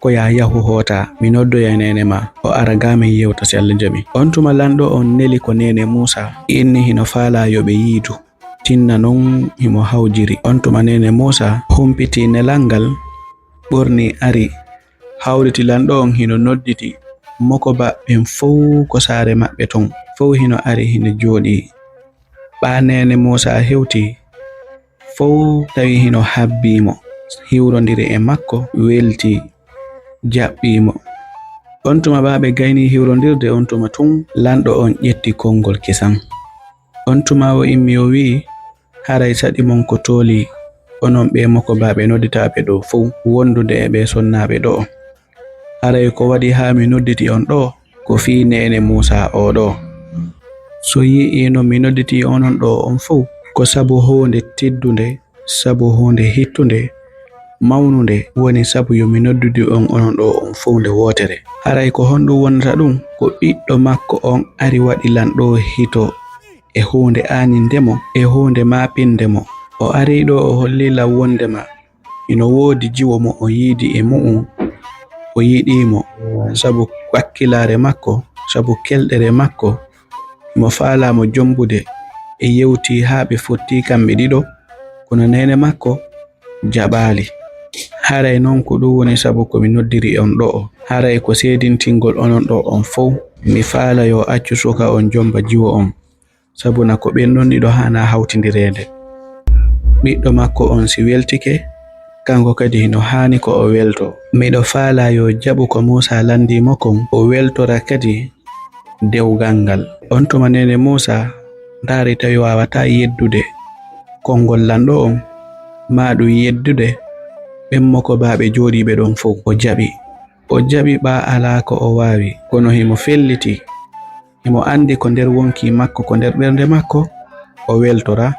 ko ya yahu hota mi noddoya nene ma o ara gamen yewta si Allah jaɓi. on tuma lanɗo on neli ko nene Musa inni hino faala yo ɓe yiidu, tinna non himo hawjiri. on tuma nene Musa humpiti nelal ngal ɓorni ari hawriti lanɗo on hino nodditi moko baɓɓen fow ko saare maɓɓe ton fow hino ari hino jooɗi. ɓa nene Musa hewti fow tawi hino habbimo, hiwrodiri e makko, welti, jaɓɓimo. on tuma baɓe gayni hiwrodirde. on tuma tun lanɗo on ƴetti konngol kisan. on tuma o immi o wi'i haray saɗi mon ko tooli onon ɓe moko baɓe nodditaɓe ɗo fow wondude e ɓe sonnaɓe ɗo. haray ko waɗi ha mi nodditi on ɗo ko fi nene Musa o ɗo. so yi'i no mi nodditi onon ɗo on fow ko sabu hunde teddunde, sabu hunde hittunde, mawnunde woni sabu yo mi noddudi on onon ɗo on fow nde wotere. haray ko honɗum wonata ɗum ko ɓiɗɗo makko on ari waɗi lanɗo hito e hunde anindemo e hunde mapindemo. o ari ɗo o hollila wondema ino woodi jiwo mo o yiidi e mu'um, o yiɗimo sabu wakkilare makko, sabu kelɗere makko, mo faalamo jombude e yewti ha ɓe fotti kamɓe ɗiɗo, kono nene makko jaɓali. haray non ko ɗum woni sabu ko mi noddiri on ɗo. haray ko seedintingol onon ɗo on fow mi faala yo accu suka on jomba jiwo on, sabu na ko ɓennon ɗiɗo hana hawtidirede. ɓiɗɗo makko on si weltike kanko kadi hino hani ko o welto. miɗo faala yo jaɓu ko Musa landimo kon o weltora kadi dewgal ngal. on tuma nene Musa ndaari tawi wawata yeddude konngol lanɗo on ma ɗum yeddude ɓemmo ko baɓe jooɗiɓe ɗon fow. o jaɓi ɓa ala ko o wawi, kono himo felliti, himo andi ko nder wonki makko, ko nder ɓernde makko o weltora,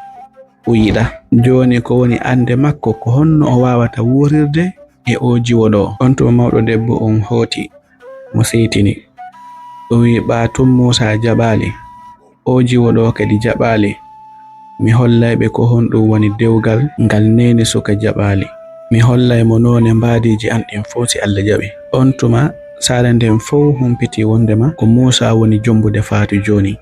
o yiɗa. joni ko woni ande makko ko honno o wawata wurirde e o jiwo ɗo. on tuma mawɗo debbo on hooti mo seytini o wi ɓa tum Musa jaɓali, o jiwo ɗo kadi jaɓali. mi hollayɓe ko honɗum woni dewgal ngal nene suka jaɓali. mi hollay mo none mbadiji an ɗin fow si Allah jaɓi. on tuma saare nden fow humpiti wondema ko Musa woni jombude faatu joni.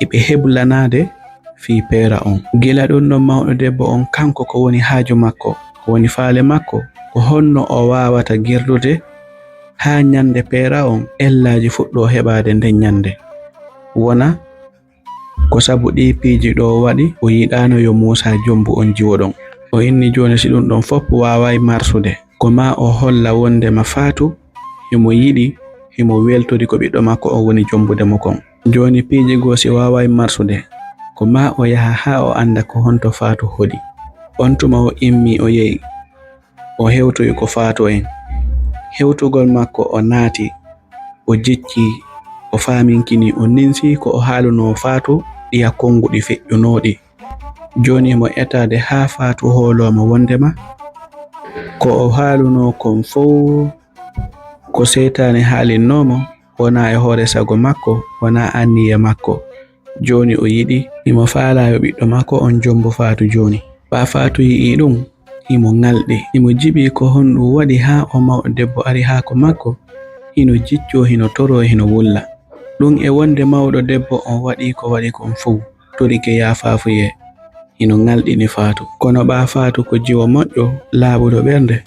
iɓe heblanade fi peera on. gila ɗum ɗon mawɗo debbo on kanko ko woni haaju makko, ko woni faale makko, ko honno o wawata gerdude ha nyande peera on ellaji fuɗɗo heɓade nden nyande. wona ko sabu ɗi piiji ɗo waɗi o yiɗano yo Musa jombu on jiwo ɗon. o inni joni si ɗum ɗon fopp wawai marsude ko ma o holla wondema faatu himo yiɗi, himo weltori ko ɓiɗɗo makko o woni jombude mo kon. joni piiji go si wawai marsude ko ma o yaha ha o anda ko honto faatu hoɗi. on tuma o immi o yehi o hewtoyi ko faatu en. hewtugol makko o naati o jecci o faaminkini o ninsi ko o haaluno faatu ɗiya konguɗi feƴƴunoɗi. joni mo etade ha faatu hooloma wondema ko o haaluno kon fow ko seytane haalinnomo wona e hoore sago makko, wona anniye makko. Joni o yiɗi himo faalayo ɓiɗɗo makko on jombo Faatu joni. Ba Faatu yi'i ɗum himo ngalɗi, himo jiɓi ko honɗum waɗi ha o mawɗo debbo ari ha ko makko, hino jicco, hino toro, hino wulla. Ɗum e wonde mawɗo debbo on waɗi ko waɗi kon fuu torike yaafafuye, hino ngalɗini Faatu. Kono ba Faatu ko jiwo moƴƴo laaɓuɗo ɓernde,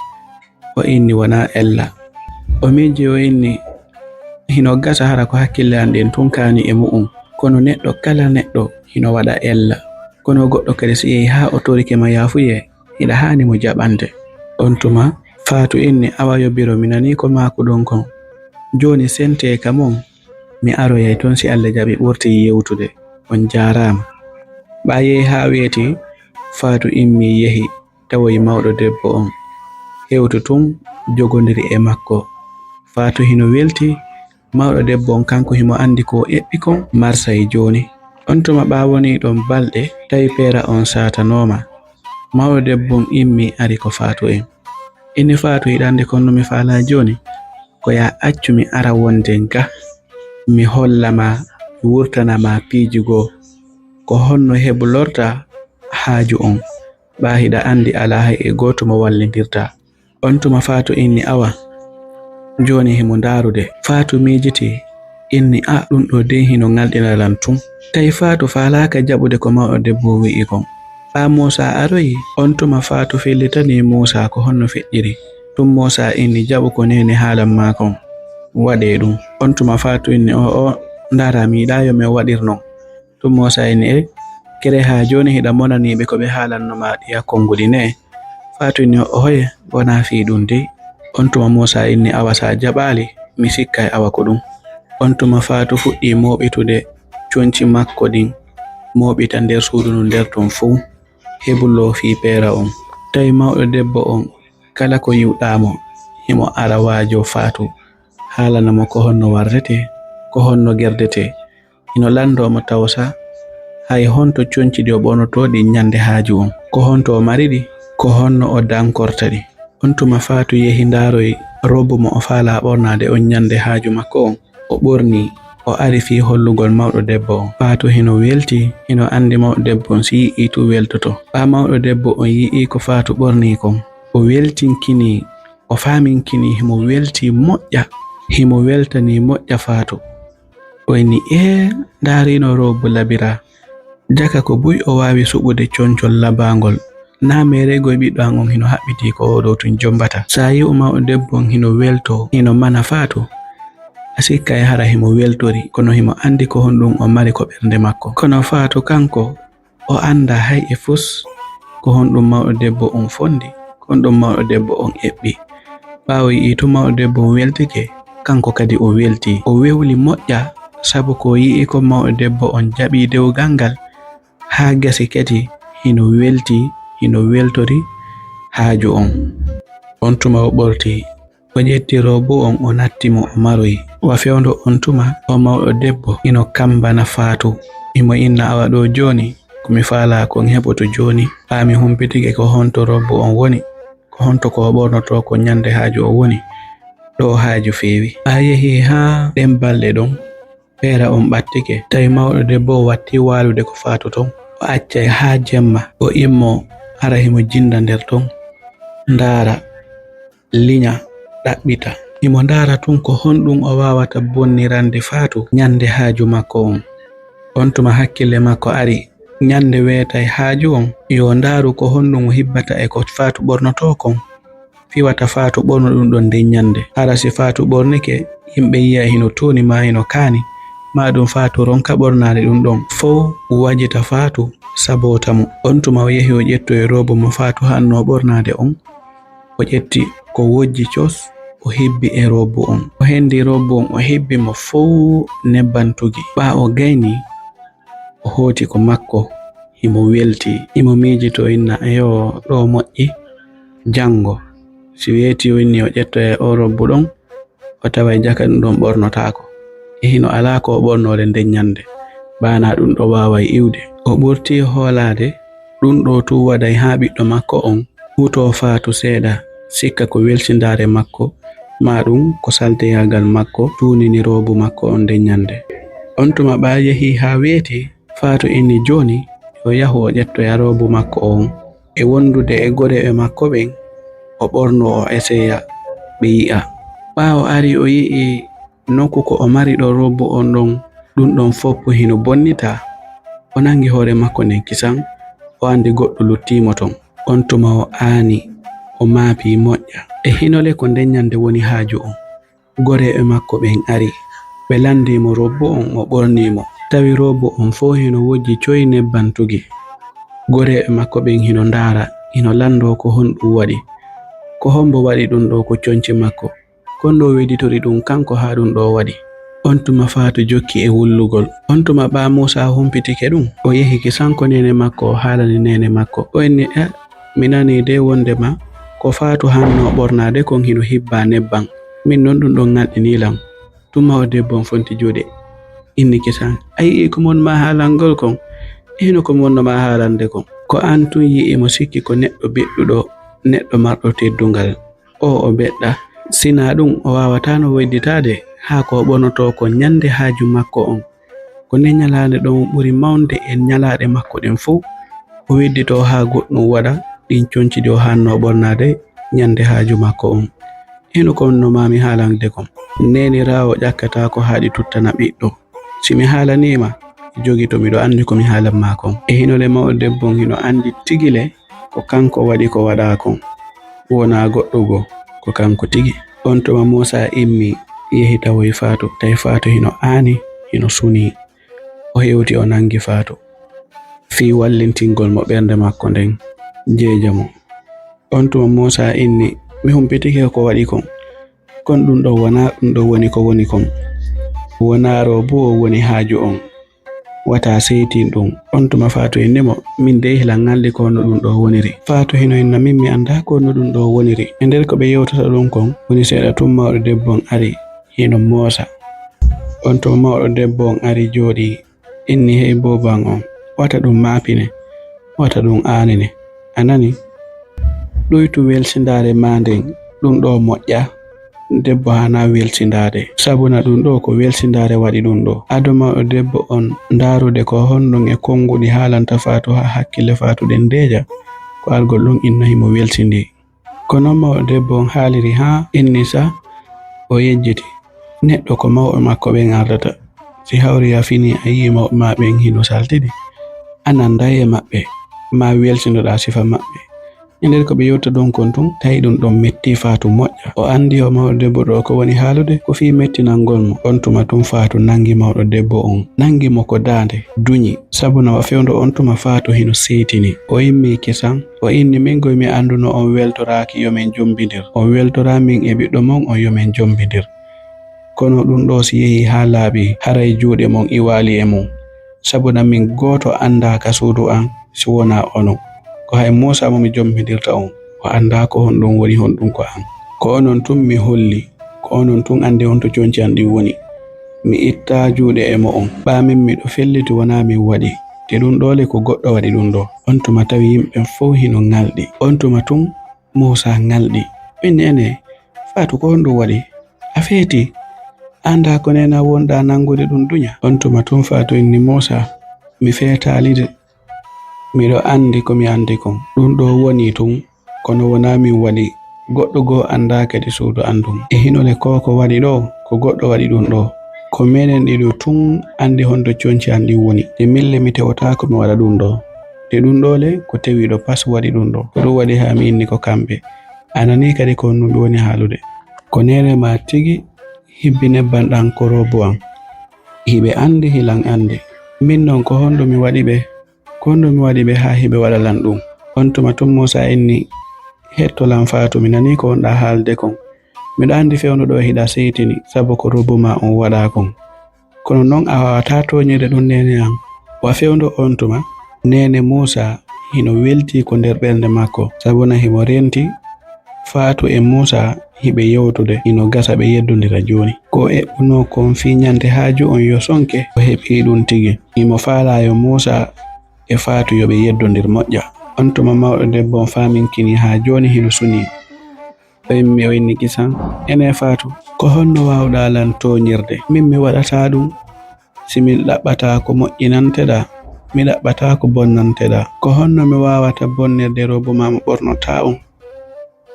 o inni wona ella. O miji o inni hino gasa hara ko hakkille an ɗen tunkani e mu'um, kono neɗɗo kala neɗɗo hino waɗa ella. Kono goɗɗo kadi so yehi ha o torike ma yaafuye, hiɗa hani mo jaɓante. On tuma Faatu inni awa yobbiro mi nani ko maako ɗon kon. Joni sente kam on mi aroyay ton si Allah jaɓi ɓurti yewtude. On jarama. Ɓa yehi ha weeti Faatu immi yehi tawoyi mawɗo debbo on. Hewtu tun jogodiri e makko. Faatu hino welti. Mawɗo debbo on kanko himo andi ko eɓɓi kon marsay joni. On tuma ɓa woni ɗon balɗe tawi peera on satanoma. Mawɗo debbo on immi ari ko Faatu en. Inni Faatu yiɗande kon no mi faala joni ko ya accu mi ara wonde nga mi hollama mi wurtanama piiji goo ko honno hebu lorta haaju on. Ɓa hiɗa andi ala hay e goto mo wallidirta. On tuma Faatu inni awa joni himo ndarude. Faatu mijiti inni ɗum ɗo de hino ngalɗinalam tun. Tawi Faatu falaka jaɓude ko mawɗo debbo wi'i kon. Ɓa Muusa aroyi. On tuma Faatu fellitani Muusa ko honno feƴƴiri. Tum Muusa inni jaɓu ko nene haalan makon waɗe ɗum. On tuma Faatu inni o ndara mi yiɗayo min waɗir non. Tum Muusa inni kere ha joni hiɗa monaniɓe ko ɓe haalannoma ɗiya konnguli ne. Faatu inni hoye wona fi ɗum de. On tuma Muusa inni awa sa jaɓali mi sikkay awa ko ɗum. On tuma Faatu fuɗɗi moɓitude conci makko ɗin, moɓita nder suudu no nder ton fuu hebullo fi peera on. Tawi mawɗo debbo on kala ko yiwɗamo himo ara waajo Faatu haalanamo ko honno warrete, ko honno gerdete. Hino landomo tawsa hay honto conci ɗi o ɓornoto ɗi ñande haaju on, ko honto o mariɗi, ko honno o dankortaɗi. On tuma Faatu yehi ndaroy robo mo o faala ɓornade on ñande haaju makko on. O ɓorni o ari fi hollugol mawɗo debbo on. Faatu hino welti, hino andi mawɗo debbo on si yi'i tu weltoto. Ɓa mawɗo debbo on yi'i ko Faatu ɓorni kon, o weltinkini, o faminkini himo welti moƴƴa, himo weltani moƴƴa Faatu. O inni darino robo labira jaka ko buy o wawi suɓude concol labangol. Na merego ɓiɗɗo an on hino haɓɓiti ko oɗo tun jombata. Sa yi'u mawɗo debbo on hino welto, hino mana Faatu, a sikka e hara himo weltori, kono himo andi ko honɗum o mari ko ɓernde makko. Kono Faatu kanko o anda hay e fus ko honɗum mawɗo debbo on fondi, ko honɗum mawɗo debbo on eɓɓi. Ɓawo yi'i to mawɗo debbo on weltike, kanko kadi o welti, o wewli moƴƴa sabu ko yi'i ko mawɗo debbo on jaɓi dewgal ngal ha gasi kadi hino welti, hino weltori haaju on. On tuma o ɓorti, o ƴetti robo on o nattimo o maroyi. Wa fewndo on tuma o mawɗo debbo hino kambana Faatu, himo inna awa ɗo joni komi faala kon heɓoto joni. Ɓami humpitike ko honto robo on woni, ko honto ko ɓornoto ko ñande haaju o woni. Ɗo haaju feewi. Ɓa yehi ha ɗen balɗe ɗon peera on ɓattike. Tawi mawɗo debbo o watti walude ko Faatu ton, o accay ha jemma o immo ara himo jinda nder ton, ndaara, linya, ɗaɓɓita. Himo ndaara tun ko honɗum o wawata bonnirande Faatu ñande haaju makko on. On tuma hakkille makko ari ñande weetay haaju on, yo ndaaru ko honɗum o hibbata e ko Faatu ɓornoto kon, fiwata Faatu ɓorno ɗum ɗon nden ñande. Hara si Faatu ɓornike, yimɓe yi'a hino toni ma hino kaani, ma ɗum Faatu ronka ɓornade ɗum ɗon fo wajita Faatu sabota mo. On tuma o yehi o ƴettoy robo mo Faatu hanno ɓornade on, o ƴetti ko wojji cos o hibbi e robo on. O hendi robo on o hibbi mo fo nebbantugi. Ɓa o gayni o hoti ko makko, himo welti, himo mijito inna yo ɗo moƴƴi jango. Si weeti o inni o ƴettoy o robo ɗon, o taway jaka ɗum ɗon ɓornotako, e hino ala ko o ɓornode nden ñande, bana ɗum ɗo waway iwde. O ɓurti hoolade ɗum ɗo tu waɗay ha ɓiɗɗo makko on huto Faatu seeɗa, sikka ko weltindare makko maɗum ko salteyagal makko tunini robu makko on nden nyande. On tuma ɓa yehi ha weeti Fatou inni joni o yahu o ƴettoya robu makko on e wondude e goɗe makko ɓen o ɓorno o eseya ɓe yi'a. Ɓawo ari o yi'i nokku ko o mari ɗo robu on ɗon ɗum ɗon foppu hino bonnita, o nangi hoore makko nden kisan o andi goɗɗo luttimo ton. On tuma o aani o maapi moƴƴa e hinole ko nden nyande woni haaju on. Gore makko ɓen ari ɓe landimo robu on o ɓornimo, tawi robu on fo hino wojji coyi nebban tugi. Gore makko ɓen hino ndaara hino lando ko honɗum waɗi, ko hombo waɗi ɗum ɗo ko conci makko, kondo wedditori ɗum kanko ha ɗum ɗo waɗi. On tuma Fatou jokki e wullugol. On tuma ɓa Musa humpitike ɗum o yehi kisanko nene makko o haalani nene makko o inni mi nani de wondema ko Fatou hanno ɓornade kon hino hibba nebban, min non ɗum ɗon ngalɗinilam. Tuma o debbo fonti juuɗe inni kisan a yi'i ko mon ma haalangol kon, hino ko monno ma haalande kon, ko an tun yi'i mo sikki ko neɗɗo beɗɗuɗo neɗɗo marɗo teddungal o beɗɗa, sina ɗum o wawatano wedditade ha ko ɓornoto ko nyande haaju makko on, ko nden nyalade ɗon ɓuri mawnde e nyalaɗe makko ɗen fo o weddito ha goɗɗum waɗa ɗin conci ɗi o hanno ɓornade nyande haaju makko on. Hino kon no mami haalande kon neni rawo ƴakkata ko haɗi tuttana ɓiɗɗo, simi haalanima jogi to miɗo andi ko mi haalan ma kon. E hinole mawɗo debbo hino andi tigile ko kanko waɗi ko waɗa kon, wona goɗɗo go ko kanko tigi. On tuma Musa immi yehi tawoy Fatou, tawi Fatou hino aani hino suni o hewti o nangi Fatou fi wallintingol mo ɓernde makko nden jejamo. On tuma Musa inni mi humpitike ko waɗi kon ɗum ɗo wona ɗum ɗo woni ko woni kon, wona robu o woni haaju on, wata seytin ɗum. On tuma Fatou innimo min de hila ngaldi ko no ɗum ɗo woniri. Fatou hino inna min mi anda ko no ɗum ɗo woniri. E nder ko ɓe yewtata ɗum kon woni seeɗa tun mawɗo debbo ari hino moosa. On tuma mawɗo debbo ari jooɗi inni hey boban on wata ɗum maapine, wata ɗum aanine, anani ɗoytu welsindare ma nden ɗum ɗo moƴƴa, debbo hana welsindade sabuna ɗum ɗo ko welsindare waɗi ɗum ɗo. Adama debbo on ndarude ko honɗum e konguɗi haalanta Fatou ha hakkille Fatou ɗen deja ko algol ɗum inna himo welsindi. Kono mawɗo debbo on haaliri ha inni sa o yejjiti neɗɗo ko mawɓe makko ɓen ardata, si hawri ya fini a yi mawɓe ma ɓen hino saltidi ananday e maɓɓe ma welsindoɗa sifa maɓɓe. E nder ko ɓe yewta ɗon kon tun tawi ɗum ɗon metti Fatou moƴƴa, o andi o mawɗo debbo ɗo ko woni haalude ko fi mettinangol mo. On tuma tun Fatou nangi mawɗo debbo on, nangi mo ko dande duñi sabuna wa fewndo. On tuma Fatou hino setini o immi kisan o inni min goy mi anduno on weltoraki yomen jombidir, on weltora min e ɓiɗɗo mon on yomen jombidir, kono ɗum ɗo si yehi ha laaɓi haray juuɗe mon iwali e mum, sabuna min goto andaka suudu an si wona onon, ko hay Musa mo mi jombidirta on o anda ko honɗum woni honɗum ko an, ko onon tun mi holli, ko onon tun andi on to conci an ɗi woni, mi itta juuɗe e mo on ɓamin miɗo felliti wona min waɗi, te ɗum ɗole ko goɗɗo waɗi ɗum ɗo. On tuma tawi yimɓe fof hino ngalɗi. On tuma tun Musa ngalɗi ɓinni ene Fatou ko honɗum waɗi, a feeti anda ko nena wonɗa nangude ɗum duña. On tuma tun Fatou inni Musa mi feetalide, miɗo andi ko mi andi kon, ɗum ɗo woni tun kono wona min waɗi, goɗɗo go anda kadi suudu andum. E hinole ko waɗi ɗo ko goɗɗo waɗi ɗum ɗo, ko menen ɗiɗo tun andi honto conci an ɗi woni, te mille mi tewata ko mi waɗa ɗum ɗo, te ɗum ɗole ko tewiɗo pas waɗi ɗum ɗo, ko ɗum waɗi ha mi inni ko kamɓe, anani kadi ko ɗum woni haalude, ko nene ma tigi hibbi nebban ɗan ko robo an, hiɓe andi hilan andi, min non ko honɗum mi waɗi ɓe, ko honɗum mi waɗi ɓe ha hiɓe waɗalan ɗum. On tuma tun Musa inni hettolan Fatou mi nani ko wonɗa haalde kon, miɗo andi fewno ɗo hiɗa seytini sabu ko robo ma on waɗa kon, kono non a wawata toñire ɗum nene an. Wa fewndo on tuma nene Musa hino welti ko nder ɓernde makko sabuna himo renti Fatou e Musa hiɓe yewtude hino gasa ɓe yeddondira joni, ko eɓɓuno kon fi nyande haaju on yo sonke o heɓi ɗum tigi, himo faalayo Musa e Fatou yoɓe yeddondir moƴƴa. On tuma mawɗo debbo on faminkini ha joni hino suni mi o inni kisan ene Fatou ko honno wawɗa lan toñirde min mi waɗata ɗum si min ɗaɓɓata ko moƴƴinanteɗa mi ɗaɓɓata ko bonnanteɗa ko honno mi wawata bonnirde robo ma mo ɓornota on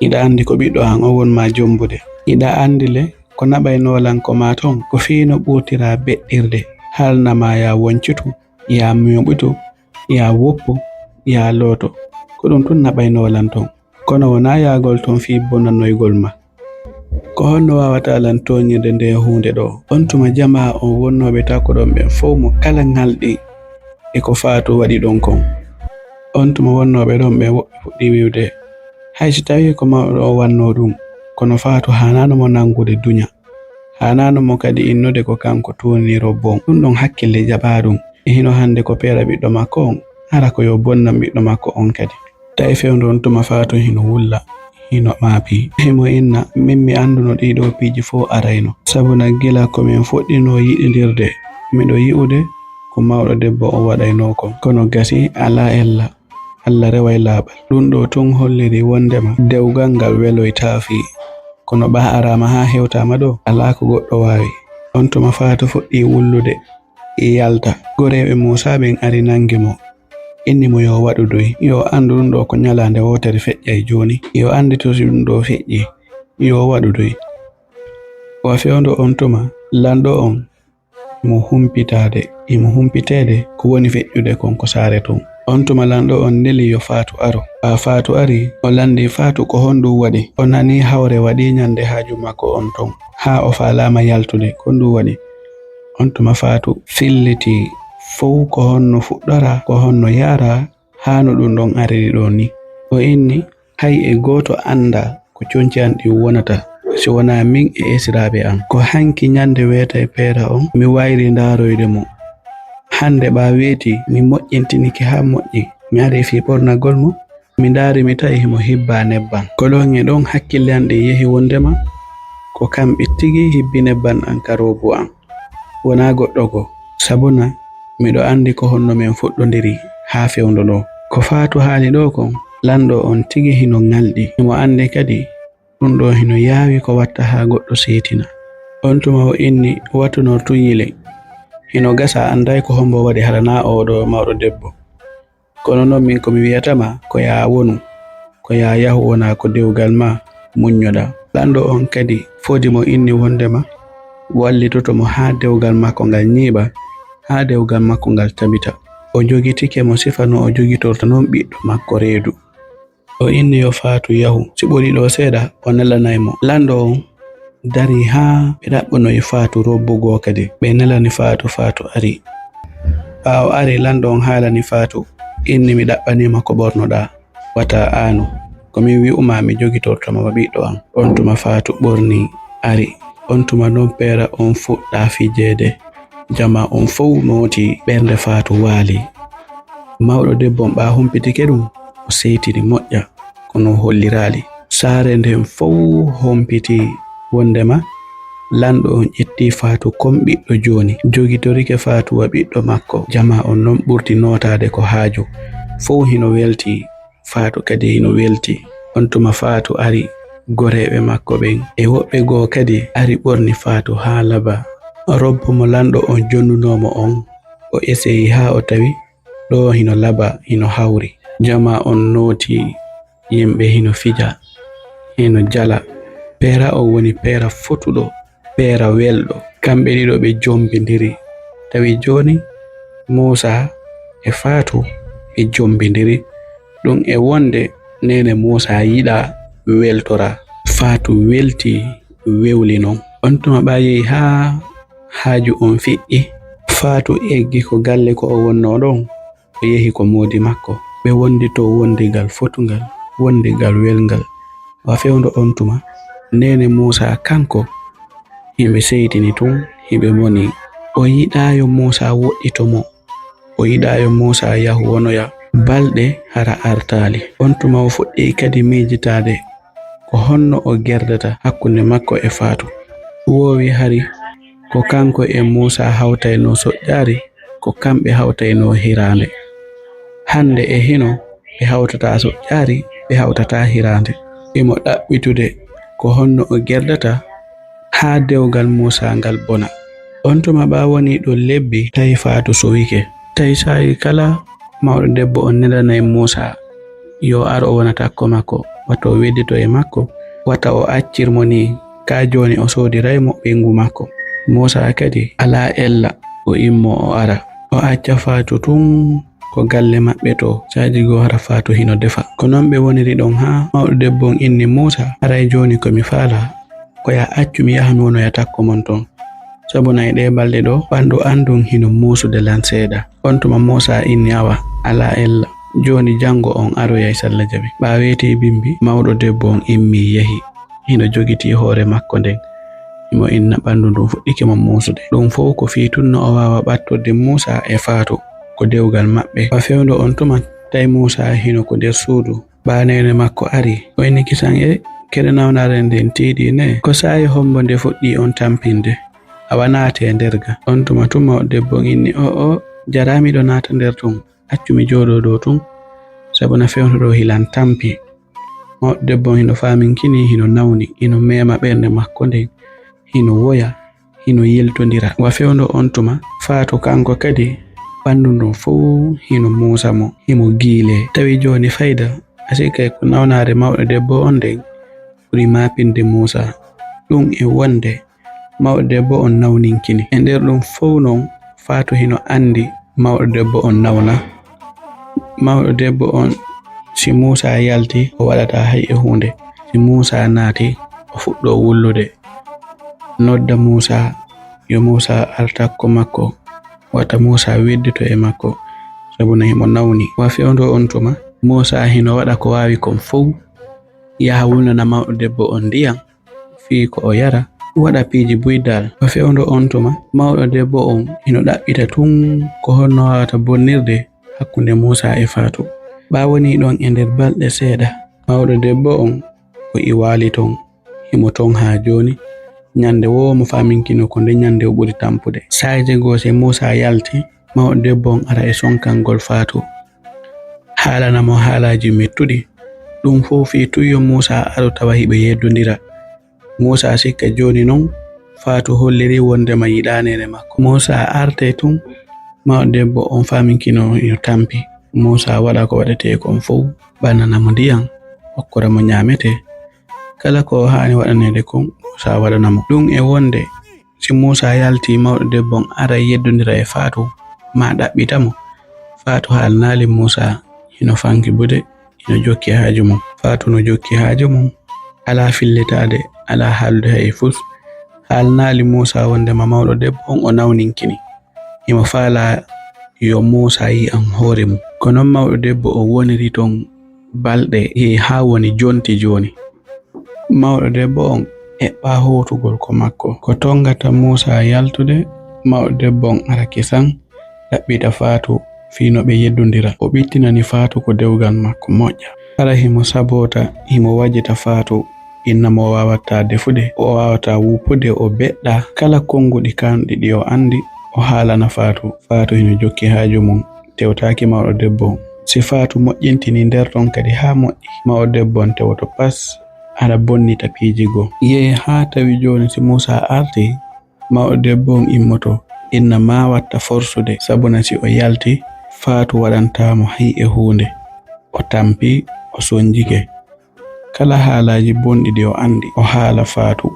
iɗa andi ko ɓiɗɗo an o wonma jombude iɗa andi le ko naɓaynolan ko ma ton ko fino ɓurtira beɗɗirde halnama ya woncitu ya muɓutu ya woppu ya loto ko ɗum tun naɓaynolan ton kono wona yagol ton fi bonanoygol ma ko honno wawata lan toñirde nde hunde ɗo on tuma jama on wonnoɓe takkuɗon ɓen fof mo kala ngalɗi e ko Fatou waɗi ɗon kon on tuma wonnoɓe ɗon ɓe woɓɓe fuɗɗi wiwde haysi tawi ko mawɗo o wanno ɗum kono Fatou hanano mo nangude dunya hanano mo kadi innude ko kanko tuni robbon ɗum ɗon hakkille jaɓa ɗum e hino hande ko peera ɓiɗɗo makko on ara ko yo bonnan ɓiɗɗo makko on kadi tawi fewndo on tuma Fatou hino wulla hino maapi himo inna min mi anduno ɗiɗo piiji fof arayno sabuna gila komin fuɗɗino yiɗidirde miɗo yi'ude ko mawɗo debbo o waɗayno kon kono gasi ala ella Allah reway laaɓal ɗum ɗo tun holliri wondema dewgal ngal weloy taafi kono ɓa arama ha hewtama ɗo ala ko goɗɗo wawi on tuma Fatou fuɗɗi wullude yalta goreɓe Musa ɓen ari nangi mo inni mo yo waɗu doy yo andu ɗum ɗo ko nyalande wotere feƴƴay joni yo andi to ɗum ɗo feƴƴi yo waɗu doy wa fewndo on tuma lanɗo on mo humpitede ko woni feƴƴude kon ko saare ton on tuma lanɗo on neli yo Fatou aro ɓa Fatou ari o landi Fatou ko honɗum waɗi o nani hawre waɗi nyande haaju makko on ton ha o falama yaltude ko ndu waɗi on tuma Fatou filliti fow ko honno fuɗɗora ko honno yara hano ɗum ɗon ariri ɗo ni o inni hay e goto anda ko conci an ɗi wonata si wona min e esiraɓe am ko hanki nyande weeta e peera on mi wayri ndaroyde mo hande ɓa weeti mi moƴƴintiniki ha moƴƴi mi ari fi ɓornagol mo mi ndaari mi tawi himo hibba nebban ko ɗon e ɗon hakkille an ɗi yehi wondema ko kamɓe tigi hibbi nebban an ka robo an wona goɗɗo go sabuna miɗo andi ko honno min fuɗɗodiri ha fewndo ɗo ko Fatou haali ɗo kon lanɗo on tigi hino ngalɗi imo andi kadi ɗum ɗo hino yaawi ko watta ha goɗɗo seetina on tuma o inni wattunor tuyile hino gasa anday ko hombo waɗi harana oɗo mawɗo debbo kono noon min komi wiyatama ko ya wonu ko ya yahu wona ko dewgal ma muññoɗa lanɗo on kadi fodi mo inni wondema wallitotomo ha dewgal makko ngal ñiiɓa ha dewgal makko ngal tabita o jogitike mo sifa no o jogitorta noon ɓiɗɗo makko reedu o inni yo Fatou yahu si ɓuri ɗo seeɗa o nelanaymo lanɗo on dari ha ɓe ɗaɓɓunoyi Fatou robbugo kadi ɓe nelani Fatou ari ɓawo ari lanɗo on haalani Fatou inni mi ɗaɓɓanima ko ɓornoɗa wata ano komi wi'uma mi jogitortoma ɓiɗɗo am on tuma Fatou ɓorni ari on tuma non peera on fuɗɗa fijede jama on fow noti ɓernde Fatou waali mawɗo debbo ɓa humpitike ɗum o seytini moƴƴa kono hollirali saare nden fow hompiti wondema lanɗo on ƴetti Fatou kom ɓiɗɗo joni jogitorike Fatou wa ɓiɗɗo makko jama on non ɓurti notade ko haaju fow hino welti Fatou kadi hino welti on tuma Fatou ari goreɓe makko ɓen e woɓɓe goo kadi ari ɓorni Fatou ha laba robbo mo lanɗo on jonnunomo on o eseyi ha o tawi ɗo hino laba hino hawri jama on noti yimɓe hino fija hino jala peera o woni peera fotuɗo peera welɗo kamɓe ɗiɗo ɓe jombidiri tawi joni Musa e Fatou ɓe jombidiri ɗum e wonde nene Musa yiɗa weltora Fatou welti wewli non on tuma ɓa yehi ha haaju on fiƴƴi Fatou eggi ko galle ko o wonno ɗon o yehi ko modi makko ɓe wondi to wondigal fotugal wondigal welgal wa fewndo on tuma nene Musa kanko himɓe seytini tun himɓe moni o yiɗayo Musa woɗɗitomo o yiɗayo Musa yahu wonoya balɗe hara artali on tuma o fuɗɗi kadi miijitade ko honno o gerdata hakkunde makko e Fatou wowi hari ko kanko e Musa hawtayno soƴƴaari ko kamɓe hawtayno hirande hande e hino ɓe hawtata soƴƴaari ɓe hawtata hirande imo ɗaɓɓitude ko honno o gerdata haa dewgal Musa ngal bona. On tuma ɓaawoni ɗo lebbi tawi Faatu sowike. Tawi sa'i kala mawɗo debbo on nedanay Musa yo ar o wona takko makko, wata o weddito e makko, wata o accirmo ni ka joni o sodiraymo ɓengu makko. Musa kadi ala ella o immo o ara o acca Faatu tun ko galle maɓɓe to saji go hara Faatu hino defa. Ko non ɓe woniri ɗon ha mawɗo debbo on inni Musa, aray joni komi faala ko ya accu mi yaha mi wonoya takko mon ton, sabu nayi ɗe balɗe ɗo ɓandu andun hino musude lan seeɗa. On tuma Musa inni awa ala ella, joni jango on aroyay Sallah jaɓi. Ɓaaweti bimbi mawɗo debbo on immi yehi hino jogiti hoore makko nden himo inna ɓandu ndun fuɗɗike mo musude. Ɗum fof ko fiitunno o wawa ɓattorde Musa e Faatu ko dewgal maɓɓe. Wa fewndo on tuma tawi Musa hino ko nder suudu, ɓanene makko ari o inni kisan kede nawnare nden tiiɗi ne ko sa'i hombo nde fuɗɗi on tampinde a wanate nderga. On tuma tuma debbo inni o jarami ɗo nata nder tun, accu mi joɗo ɗo tun, sabu na fewndo ɗo hilan tampi. Mawɗo debbo hino faminkini hino nawni hino mema ɓernde makko nden hino woya hino yeltondira. Wa fewndo on tuma Faatu kanko kadi ɓandu ndun fuu hino Musa mo himo giile. Tawi joni fayda asikay ko nawnare mawɗo debbo on nden ɓuri mapinde Musa. Ɗum e wonde mawɗo debbo on nawninkini e nder ɗum fof non Faatu hino andi mawɗo debbo on nawna. Mawɗo debbo on si Musa yalti o waɗata hay e hunde, si Musa naati o fuɗɗo wullude nodda Musa yo Musa artakko makko, wata Musa weddito e makko sabu na himo nawni. Wa fewndo on tuma Musa hino waɗa ko wawi kon fof, yaha wulnana mawɗo debbo on ndiyam fii ko o yara, waɗa piiji buydal. Wa fewndo on tuma mawɗo debbo on hino ɗaɓɓita tun ko honno wawata bonnirde hakkunde Musa e Faatu. Ɓaawoni ɗon e nder balɗe seeɗa mawɗo debbo on o iwali ton himo ton ha joni. Nyande wo mo faminkino ko nde nyande o ɓuri tampude. Sayje go se Musa yalti mawɗo debbo on ara e sonkangol Faatu haalana mo haalaji mettuɗi. Ɗum fof fi tuyo Musa aro tawa hiɓe yeddondira. Musa sikka joni non Faatu holliri wondema yiɗanene makko. Musa arte tun mawɗo debbo on faminkino hino tampi. Musa waɗa ko waɗete kon fof, ɓannanamo ndiyam, hokkoramo nyamete, kala ko hani waɗanede kon Musa waɗanamo. Ɗum e wonde si Musa yalti mawɗo debbo on ara yeddondira e Faatu ma ɗaɓɓitamo, Faatu haalnali Musa hino fanki bude hino jokki haaju mum. Faatu no jokki haaju mum ala fillitade ala haalde hay fus, haalnali Musa wondema mawɗo debbo on o nawninkini himo faala yo Musa yi an hoore mum. Ko non mawɗo debbo o woniri ton balɗe ha woni jonti joni. Mawɗo debbo on eɓɓa hotugol ko makko ko tongata Musa yaltude. Mawɗo debbo on ara kisan ɗaɓɓita Faatu fino ɓe yeddondira. O ɓittinani Faatu ko dewgal makko moƴƴa. Kala himo sabota himo wajita Faatu inna mo wawata defude, o wawata wupude, o beɗɗa kala konguɗi kanɗi ɗi o andi o haalana Faatu. Faatu hino jokki haaju mum tewtaki mawɗo debbo. Si Faatu moƴƴintini nder ton kadi ha moƴƴi, mawɗo debbo on tewoto pas ara bonnita piiji go. Yehi ha tawi joni si Musa arti mawɗo debbo on immoto inna ma watta forsude, sabuna si o yalti Faatu waɗantamo hay e hunde, o tampi o sonjike. Kala haalaji bonɗi ɗi o andi o haala Faatu,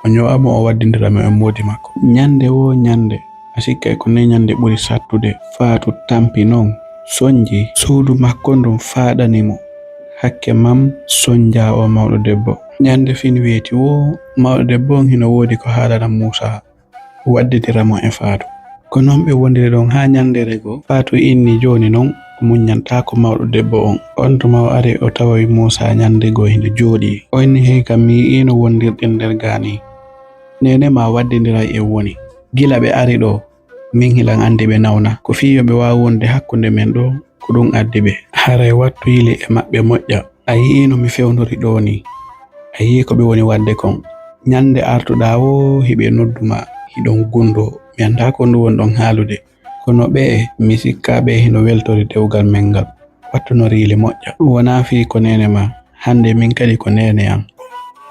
o ño'amo o waddidiramo e modi makko. Nyande wo nyande asikkay ko ne nyande ɓuri sattude, Faatu tampi non sonji suudu makko ndun faaɗanimo hakke mam sonja o mawɗo debbo. Nyande fin weeti wo mawɗo debbo on hino woodi ko haalana Musa wadditiramo e Faatu. Ko non ɓe wondiri ɗon ha nyandere go Faatu inni joni non o muññantako mawɗo debbo on. On tuma o ari o tawi Musa nyande go hino jooɗi. O inni hey kam mi yi'ino wondirɗen nder gaani, nene ma waddidira e woni. Gila ɓe ari ɗo min hilan andi ɓe nawna, ko fiyo ɓe wawi wonde hakkunde men ɗo ko ɗum addi ɓe. Haray wattu yili e maɓɓe moƴƴa. A yi'ino mi fewndori ɗo ni, a yi ko ɓe woni wadde kon. Nyande artuɗa wo hiɓe nodduma hiɗon gundo, mi anda ko ndu won ɗon haalude. Kono ɓe mi sikka ɓe hino weltori dewgal men ngal, wattu no riili moƴƴa. Wona fi ko nene ma, hande min kadi ko nene am.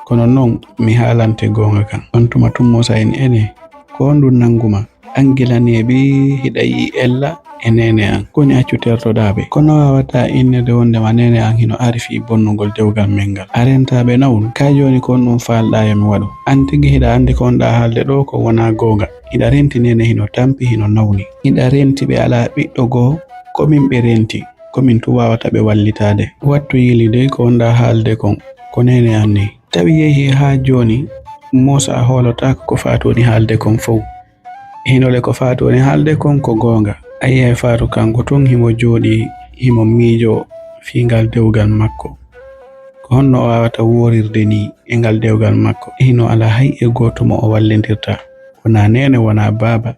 kono non mi haalante gonga kan on tuma tum Musa en ene ko hondu nanguma angilaneɓe hiɗa yi ella e nene an koni accu tertoɗaɓe kono wawata innede wondema nene an hino arifi bonnugol dewgal men ngal arentaɓe nawol ka joni ko on ɗum falɗa mi waɗo an tigi hiɗa andi ko onɗa haalde ɗo ko wona gonga hiɗa renti nene hino tampi hino nawni hiɗa renti ɓe ala ɓiɗɗo goo komin ɓe renti komin tu wawata ɓe wallitade wattu yilide ko onɗa haalde kon ko nene an ni tawi yehi ha joni Musa holotako ko fatoni haalde kon fof hinole ko fatoni haalde kon ko gonga ayi faatu kanko tun himo jooɗi himo miijo fingal dewgal makko ko honno o wawata worirde ni e ngal dewgal makko hino ala hay e goto mo o wallindirta wona nene wona baba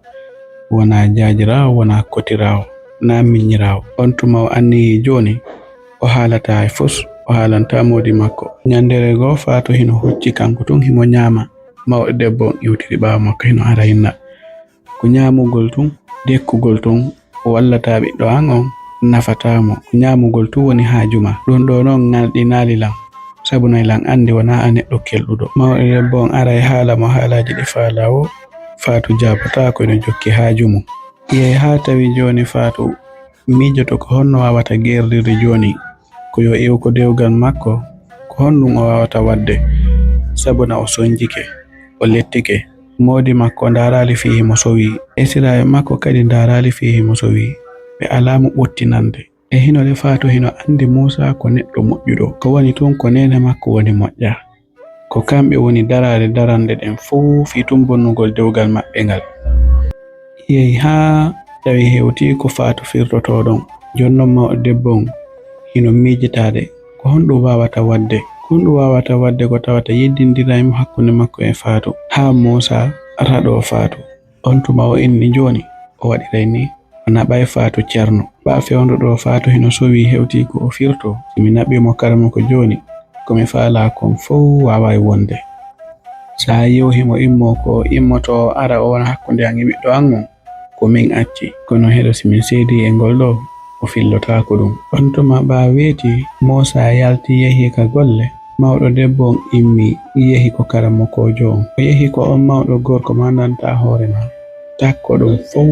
wona jaajirawo wona kotirawo na miñirawo on tuma o anni joni o haalata e fus o haalanta modi makko ñandere go faatu hino hocci kanko tun himo ñaama mawɗo debbo iwtiri ɓawo makko hino ara hinna ko ñaamugol tun dekkugol tun o wallata ɓiɗɗo an on nafatamo ko ñaamugol tun woni haajuma ɗum ɗo noon ngalɗinali lan sabu noy lan andi wona a neɗɗo kelɗuɗo mawɗo debbo on ara e haala mo haalaji ɗi faalawo faatu jabotako ene jokki haaju mum yehi ha tawi joni faatu miijoto ko honno wawata gerdirde joni ko yo iwko dewgal makko ko honɗum o wawata wadde sabuna o sonjike o lettike modi makko darali fihi mo sowi esiraɓe makko kadi darali fihi mo sowi ɓe alamu ɓottinande e hinole faatu hino andi Musa ko neɗɗo moƴƴuɗo ko woni tun ko nene makko woni moƴƴa ko kamɓe woni darade darande ɗen fuu fi tun bonnugol dewgal maɓɓe ngal yehi ha tawi hewti ko faatu firtoto ɗon jonnon mawɗo debbo on hino miijitade ko honɗum wawata wadde honɗum wawata wadde ko tawata yeddindiraymo hakkunde makko e faatu ha Musa raɗo faatu on tuma o inni joni o waɗiray ni o naɓay faatu ceerno ɓa fewndo ɗo faatu hino sowi hewti ko o firto mi naɓimo karamo ko joni komi faala kon fof wawai wonde sa yewhimo immo ko immoto ara o wona hakkunde an e ɓiɗɗo an on ko min acci kono heɗo simin seedi e ngol ɗo o fillotako ɗum on tuma ɓa weeti Musa yalti yehi ka golle mawɗo debbo on immi yehi ko karamokojo on o yehi ko on mawɗo gorko mandanta hoore ma takko ɗum fof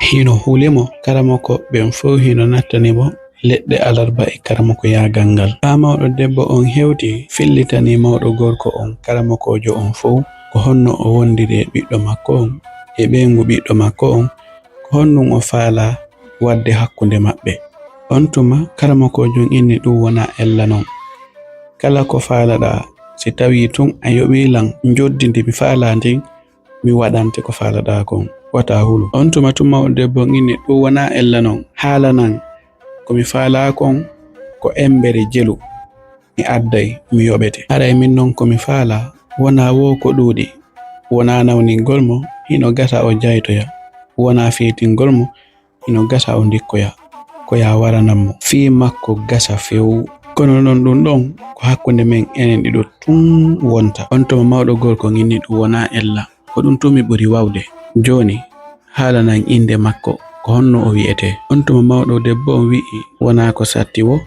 hino hulimo karamoko ɓen fof hino nattanimo leɗɗe alarba e karamoko yagal ngal ha mawɗo debbo on hewti fillitani mawɗo gorko on karamokojo on fof ko honno o wondiri e ɓiɗɗo makko on e ɓengu ɓiɗɗo makko on ko honnum o faala wadde hakkunde maɓɓe on tuma karamokojo inni ɗum wona ella non kala ko faalaɗa si tawi tun a yoɓilan joddindi mi faala ndin mi waɗante ko faalaɗa kon wata hulu on tuma mawɗo debbo inni ɗum wona ella non haala nan komi faala kon ko embere jelu mi adday mi yoɓete aray min non komi faala wona wo ko ɗuuɗi wona nawningol mo hino gasa o jaytoya wona feetingol mo hino gasa o ndikkoya ko ya waranammo fi makko gasa few kono non ɗum ɗon ko hakkunde men enen ɗiɗo tun wonta on tuma mawɗo gorko inni ɗum wona ella ko ɗum tumi ɓuri wawde joni haalanan inde makko ko honno o wi'ete on tuma mawɗo debbo on wi'i wona ko satti wo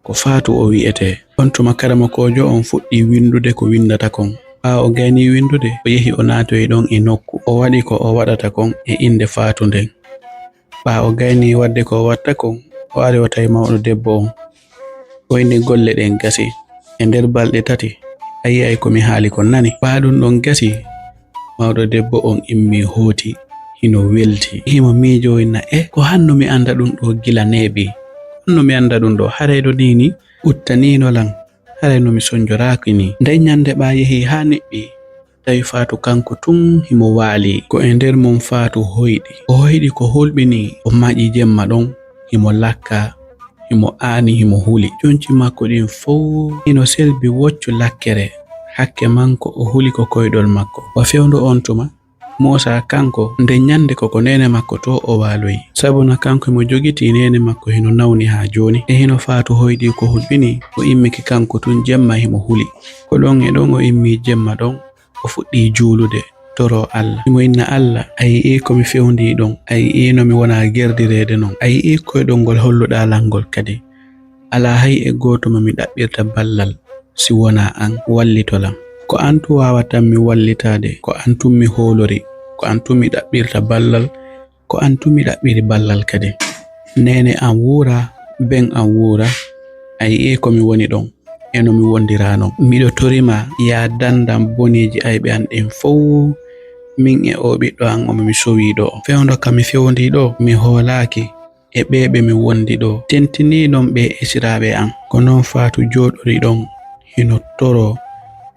ko faatu o wi'ete on tuma karamokojo on fuɗɗi windude ko windata kon ɓa o gayni windude o yehi o naatoyi ɗon e nokku o waɗi ko o waɗata kon e inde faatu nden ɓa o gayni wadde ko o watta kon o ari o tawi mawɗo debbo on o inni golle ɗen gasi e nder balɗe 3 a yiyay komi haali kon nani ɓa ɗum ɗon gasi mawɗo debbo on immi hooti hino welti himo miijoyna ko hanno mi anda ɗum ɗo gila neeɓi honno mi anda ɗum ɗo harayɗo nini uttanino lan harayno mi sonjoraki ni nden ñande ɓa yehi ha neɓɓi tawi faatu kanko tun himo waali ko e nder mum faatu hoyɗi ko hulɓini o maƴi jemma ɗon himo lakka himo aani himo huli jonci makko ɗin fof hino selbi woccu lakkere hakke manko o huli ko koyɗol makko o fewndo on tuma Musa kanko nde ñande ko nene makko to o waaloyi sabuna kanko mo jogiti nene makko hino nawni ha joni e hino faatu hoyɗi ko hulɓini o immiki kanko tun jemma himo huli ko ɗon e ɗon o immi jemma ɗon o fuɗɗi juulude toro Allah himo inna Allah a yi'i komi fewndi ɗon a yi'i no mi wona gerdirede non a yi'i koyɗol ngol holluɗa langol kadi ala hay e goto mo mi ɗaɓɓirta ballal si wona an wallitolam. Ko antu wawata mi wallitade, ko antu mi holori, ko antu mi ɗaɓɓirta ballal, ko antu mi ɗaɓɓiri ballal kadi. Nene an wura, ben an wura, ayi ko mi woni ɗon eno mi wondirano. Miɗo torima ya dandam boneji ayɓe an ɗen fow min e o ɓiɗɗo an omo mi sowiɗo. Fewndo kam mi fewndi ɗo mi holaki e ɓeɓe mi wondi ɗo. Tentini non ɓe esiraɓe an ko non Fatou joɗori ɗon hino toro,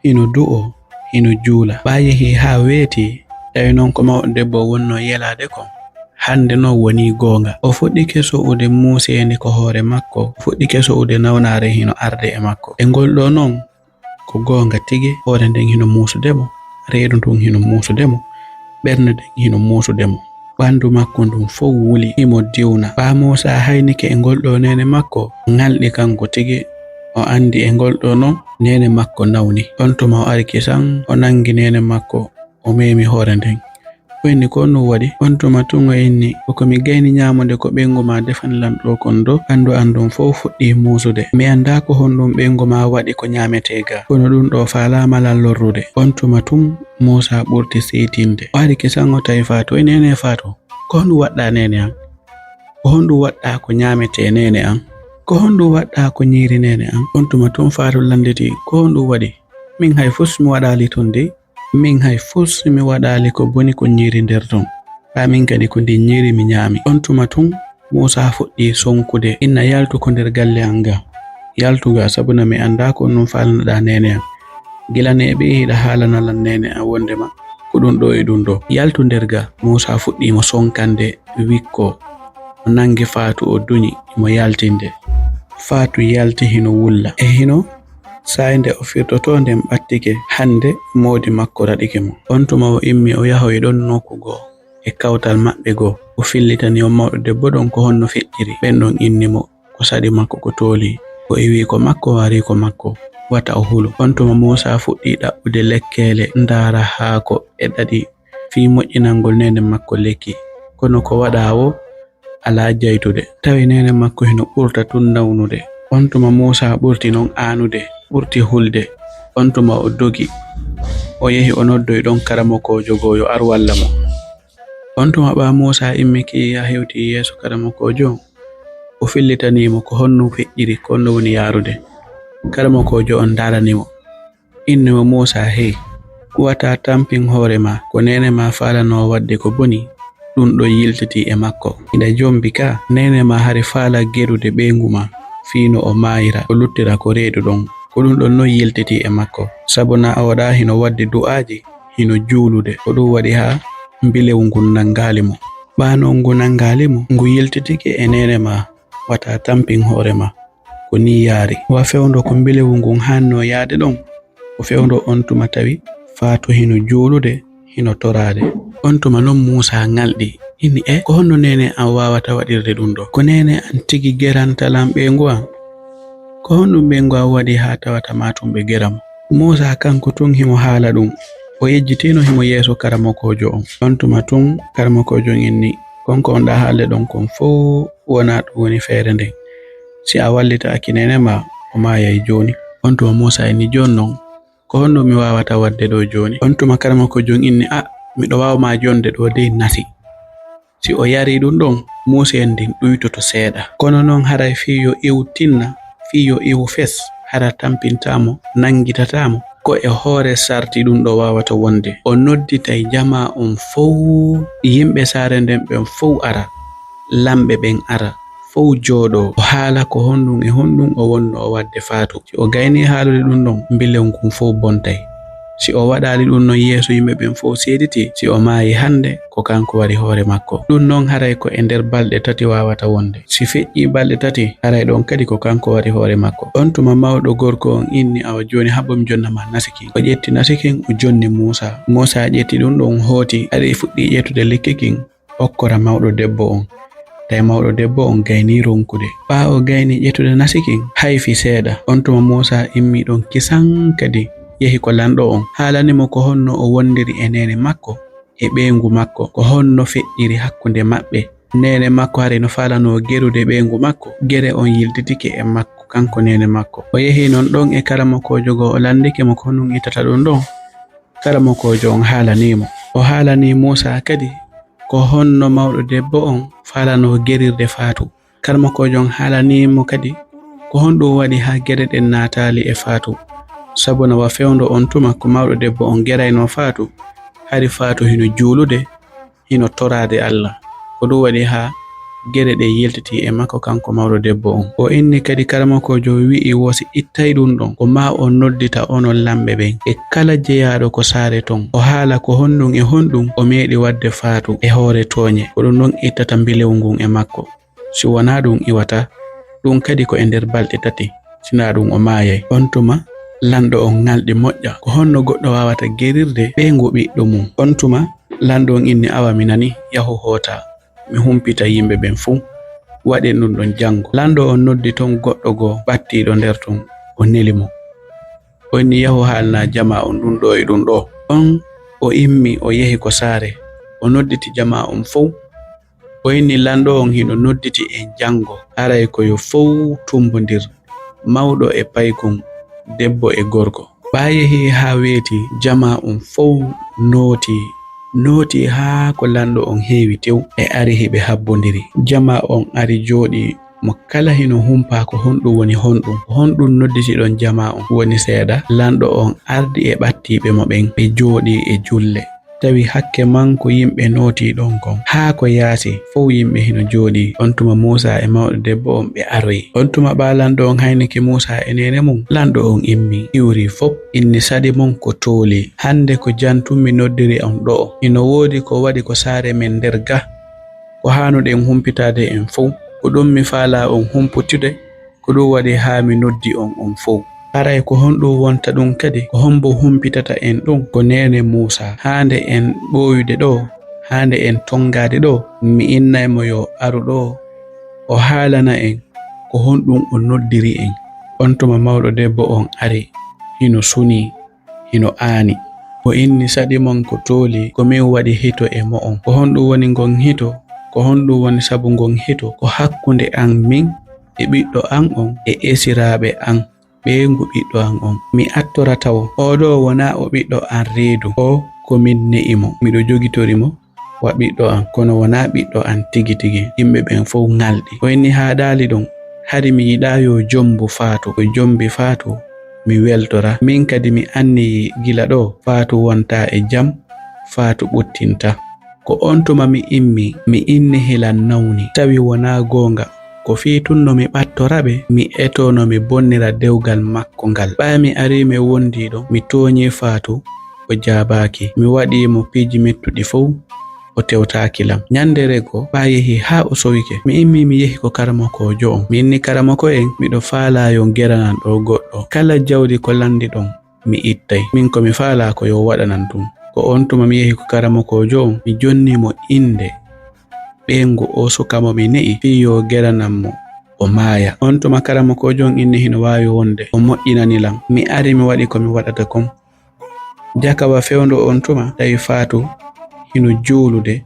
hino du'o, hino juula. Ɓa yehi ha weeti tawi non ko mawɗo debbo wonno yelade ko. Hande no woni gonga. O fuɗɗi keso'ude museni ko hoore makko, fuɗɗi keso'ude nawnare hino arde e makko. E ngol ɗo non ko gonga tigi, hoore nden hino musudemo, reedu ndun hino musudemo, ɓernde nden hino musudemo. Ɓandu makko ndun fof wuli himo diwna. Ɓa Musa haynike e ngol ɗo nene makko ngalɗi kanko tigi. O andi e ngol ɗo non nene makko nawni. On tuma o ari kisan o nangi nene makko o memi hoore nden. O inni ko no waɗi? On tuma tun o inni ko mi gayni nyamude ko ɓengu ma defanilam ɗo kon do. Ɓandu an ɗum fof fuɗɗi musude. Mi anda ko honɗum ɓengu ma waɗi ko nyamete ga. Kono ɗum ɗo falama lal lorrude. On tuma tun Musa ɓurti seytinde. O ari kisan o tawi Fatou. O nene Fatou, ko honɗum waɗɗa nene an? Ko honɗum waɗɗa ko nyamete nene an? Ko honɗum waɗɗa ko nyiri nene an? On tuma tun Fatou landiti ko honɗum waɗi? Min hay fus mi waɗali ton de. Min hay fus mi waɗali ko boni ko nyiri nder ton. Ɓa min kadi ko ndi nyiri mi nyami. On tuma tun Musa fuɗɗi sonkude. Inna yaltu ko nder galle an ga. Yaltu ga sabuna mi anda ko non falanaɗa nene an. Gila ne ɓe hiɗa haalanalan nene an wondema ko ɗum ɗo e ɗum ɗo. Yaltu nder ga. Musa fuɗɗi mo sonkande wikko. O nangi Fatou o duñi mo yaltinde. Fatou yalti hino wulla e hino sayde o firtoto nden ɓattike. Hande modi makko raɗike mo. On tuma o immi o yahoy ɗon nokkugo e kawtal maɓɓe go. O fillitani on mawɗo debbo ɗon ko honno feƴƴiri. ɓen ɗon inni mo ko saɗi makko ko tooli. O iwi ko makko wari ko makko wata o hulu. On tuma Musa fuɗɗi ɗaɓɓude lekkele ndara haako e ɗaɗi fi moƴƴinangol nene makko lekki. Kono ko waɗa o ala jaytude. Tawi nene makko hino ɓurta tun nawnude. On tuma Musa ɓurti non aanude, ɓurti hulde. On tuma o dogi o yehi o noddoy ɗon karamokojo goyo ar walla mo. On tuma ɓa Musa immiki ya hewti yeeso karamokojo. O fillitanimo ko honno feƴƴiri, ko honno woni yarude. Karamokojo on daranimo. Inni mo Musa, hey, wata tampin hoore ma ko nene ma falano wadde ko boni. Ɗum ɗo yiltiti e makko. Ida jombi ka nene ma hari faala gerude ɓengu ma fino o mayira o luttira ko reedu ɗon. Ko ɗum ɗon no yiltiti e makko. Sabuna a waɗa hino wadde du'aji hino juulude. Ko ɗum waɗi ha mbilewu ngun nangali mo. Ɓano ngu nangali mo ngu yiltitike e nene ma wata tampin hoore ma ko ni yaari. Wa fewndo ko mbilewu ngun hanno yaade ɗon ko fewndo on tuma tawi Fatou hino juulude hino torade. On tuma non Musa ngalɗi inni ko honno nene an wawata waɗirde ɗum ɗo? Ko nene an tigi gerantalam ɓengu an? Ko honɗum ɓengu an waɗi ha tawata matum ɓe geramo? Musa kanko tun himo haala ɗum. O yejjitino himo yeeso karamokojo on. On tuma tun karamokojo inni konko on ɗa haalde ɗon kon fof wona ɗum woni feere nden. Si a wallitaki nene ma o mayay joni. On tuma Musa inni jon non ko honno mi wawata wadde ɗo joni? On tuma karamokojo inni miɗo wawma jonde ɗo dey nasi. Si o yari ɗum ɗon Musa en ndin ɗuytoto seeɗa. Kono noon haray fiyo iwu tinna, fiyo iwu fes hara tampintamo, nangitatamo ko e hoore sarti ɗum ɗo wawata wonde. O nodditay jama on fow, yimɓe saare nden ɓen fow ara, lamɓe ɓen ara, fow jooɗo o haala ko honɗum e honɗum o wonno o wadde Fatou. Si o gayni haalude ɗum ɗon mbilew ngun fow bontay. Si o waɗali ɗum non yeeso yimɓe ɓen fof seediti, si o maayi hande ko kanko wari hoore makko. Ɗum non haray ko e nder balɗe tati wawata wonde. Si feƴƴi balɗe tati haray ɗon kadi ko kanko wari hoore makko. On tuma mawɗo gorko on inni awa joni haɓɓom jonnama nasikin. O ƴetti nasikin o jonni Musa. Musa ƴetti ɗum ɗon hooti ari fuɗɗi ƴettude lekkikin okkora mawɗo debbo on. Tawi mawɗo debbo on gayni ronkude. Ɓa o gayni ƴettude nasikin hayfi seeɗa. On tuma Musa immi ɗon kisan kadi yehi ko lanɗo on haalanimo ko honno o wondiri e nene makko e ɓengu makko, ko honno feƴƴiri hakkunde maɓɓe. Nene makko hari no falano gerude ɓengu makko, gere on yiltitike e makko. kanko nene makko. O yehi non ɗon e karamokojo go o landike mo ko non itata ɗum ɗon. Karamokojo on haalanimo. O haalani Musa kadi ko honno mawɗo debbo on falano gerirde Fatou. Karamokojo on haalanimo kadi ko honɗum waɗi ha gere ɗen natali e Fatou. Sabu no wa fewndo on tuma ko mawɗo debbo on gerayno Fatou, hari Fatou hino juulude, hino torade Allah. Ko ɗum waɗi ha gere ɗe yiltiti e makko kanko mawɗo debbo on. O inni kadi karamokojo wi'i wosi ittay ɗum ɗon ko ma o noddita onon lamɓe ɓen e kala jeyaɗo ko saare ton o haala ko honɗum e honɗum o meeɗi wadde Fatou e hoore tooñe, ko ɗum ɗon ittata mbilew ngun e makko. Si wona ɗum iwata ɗum kadi ko e nder balɗe 3 sina ɗum o maayay. On tuma lanɗo on ngalɗi moƴƴa ko honno goɗɗo wawata gerirde ɓeengu ɓiɗɗo mum. On tuma lanɗo on inni awa mi nani yahu hoota mi humpita yimɓe ɓen fuu waɗen ɗum ɗon jango. Lanɗo on noddi ton goɗɗo go battiɗo nder ton o neli mo. O inni yahu haalna jama on ɗum ɗo e ɗum ɗo. On o immi o yehi ko saare o nodditi jama on fuu. O inni lanɗo on hino nodditi en jango aray ko yo fuu tumbondir mawɗo e paykon debbo e gorko. Ɓa yehi ha weeti jama on fuu nooti ha ko lanɗo on heewi tew e ari heɓe habbodiri. Jama on ari jooɗi mo kala hino humpa ko honɗum woni honɗum. Honɗum nodditi ɗon jama on woni seeɗa. Lanɗo on ardi e ɓattiɓe mo ɓen ɓe jooɗi e julle. Tawi hakke manko yimɓe nooti ɗon kon haa ko yaasi fof yimɓe hino jooɗi. On tuma Musa e mawɗo debbo on ɓe aroyi. On tuma ɓa lanɗo on hayniki Musa e nene mum. Lanɗo on immi iwri fof inni saɗi mon ko tooli. Hande ko jantummi noddiri on ɗo hino woodi ko waɗi ko saare men nder ga ko hanuɗen humpitade en fof. Ko ɗum mi faala on humputude ko ɗum waɗi haa mi noddi on fof. Aray ko honɗum wonta ɗum kadi ko hombo humpitata en ɗum ko nene Musa. Hande en ɓoyude ɗo, hande en tongade ɗo, mi innay mo yo aru ɗo o haalana en ko honɗum o noddiri en. On tuma mawɗo debbo on ari hino suni hino aani. O inni saɗi mon ko tooli ko min waɗi hito e mo on. Ko honɗum woni ngon hito, ko honɗum woni sabu ngon hito ko hakkunde an min e ɓiɗɗo an on e esiraɓe an ɓeengu ɓiɗɗo an on. Mi attorata o oɗo wona o ɓiɗɗo an reedu o ko min ne'imo miɗo jogitori mo wa ɓiɗɗo an kono wona ɓiɗɗo an tigi tigi. Yimɓe ɓen fof ngalɗi. O inni ha ɗaali ɗon hari mi yiɗa yo jombu Fatou ko jombi Fatou mi weltora. Min kadi mi anni gila ɗo Fatou wonta e jam, Fatou ɓuttinta. Ko on tuma mi inni hilan nawni tawi wona gonga ko fiitunno mi ɓattoraɓe mi etono mi bonnira dewgal makko ngal. Ɓa mi ari mi wondi ɗo mi toñi Fatou o jabaki. Mi waɗi mo piiji mettuɗi fof o tewtaki lam. Nyandere go ɓa yehi ha o sowike. Mi immi mi yehi ko karamokojo on. Mi inni karamoko en miɗo faala yo geranan ɗo goɗɗo. Kala jawdi ko landi ɗon mi ittay. Min ko mi faala ko yo waɗanan ɗum. Ko on tuma mi yehi ko karamokojo on mi jonni mo inde ɓeengu o sukamo mi ne'i fi yo geranan mo o maaya. On tuma karamokojo on inni hino wawi wonde o moƴƴinanilam. Mi ari mi waɗi ko mi waɗata kon. Jakawa fewndo on tuma tawi Fatou hino juulude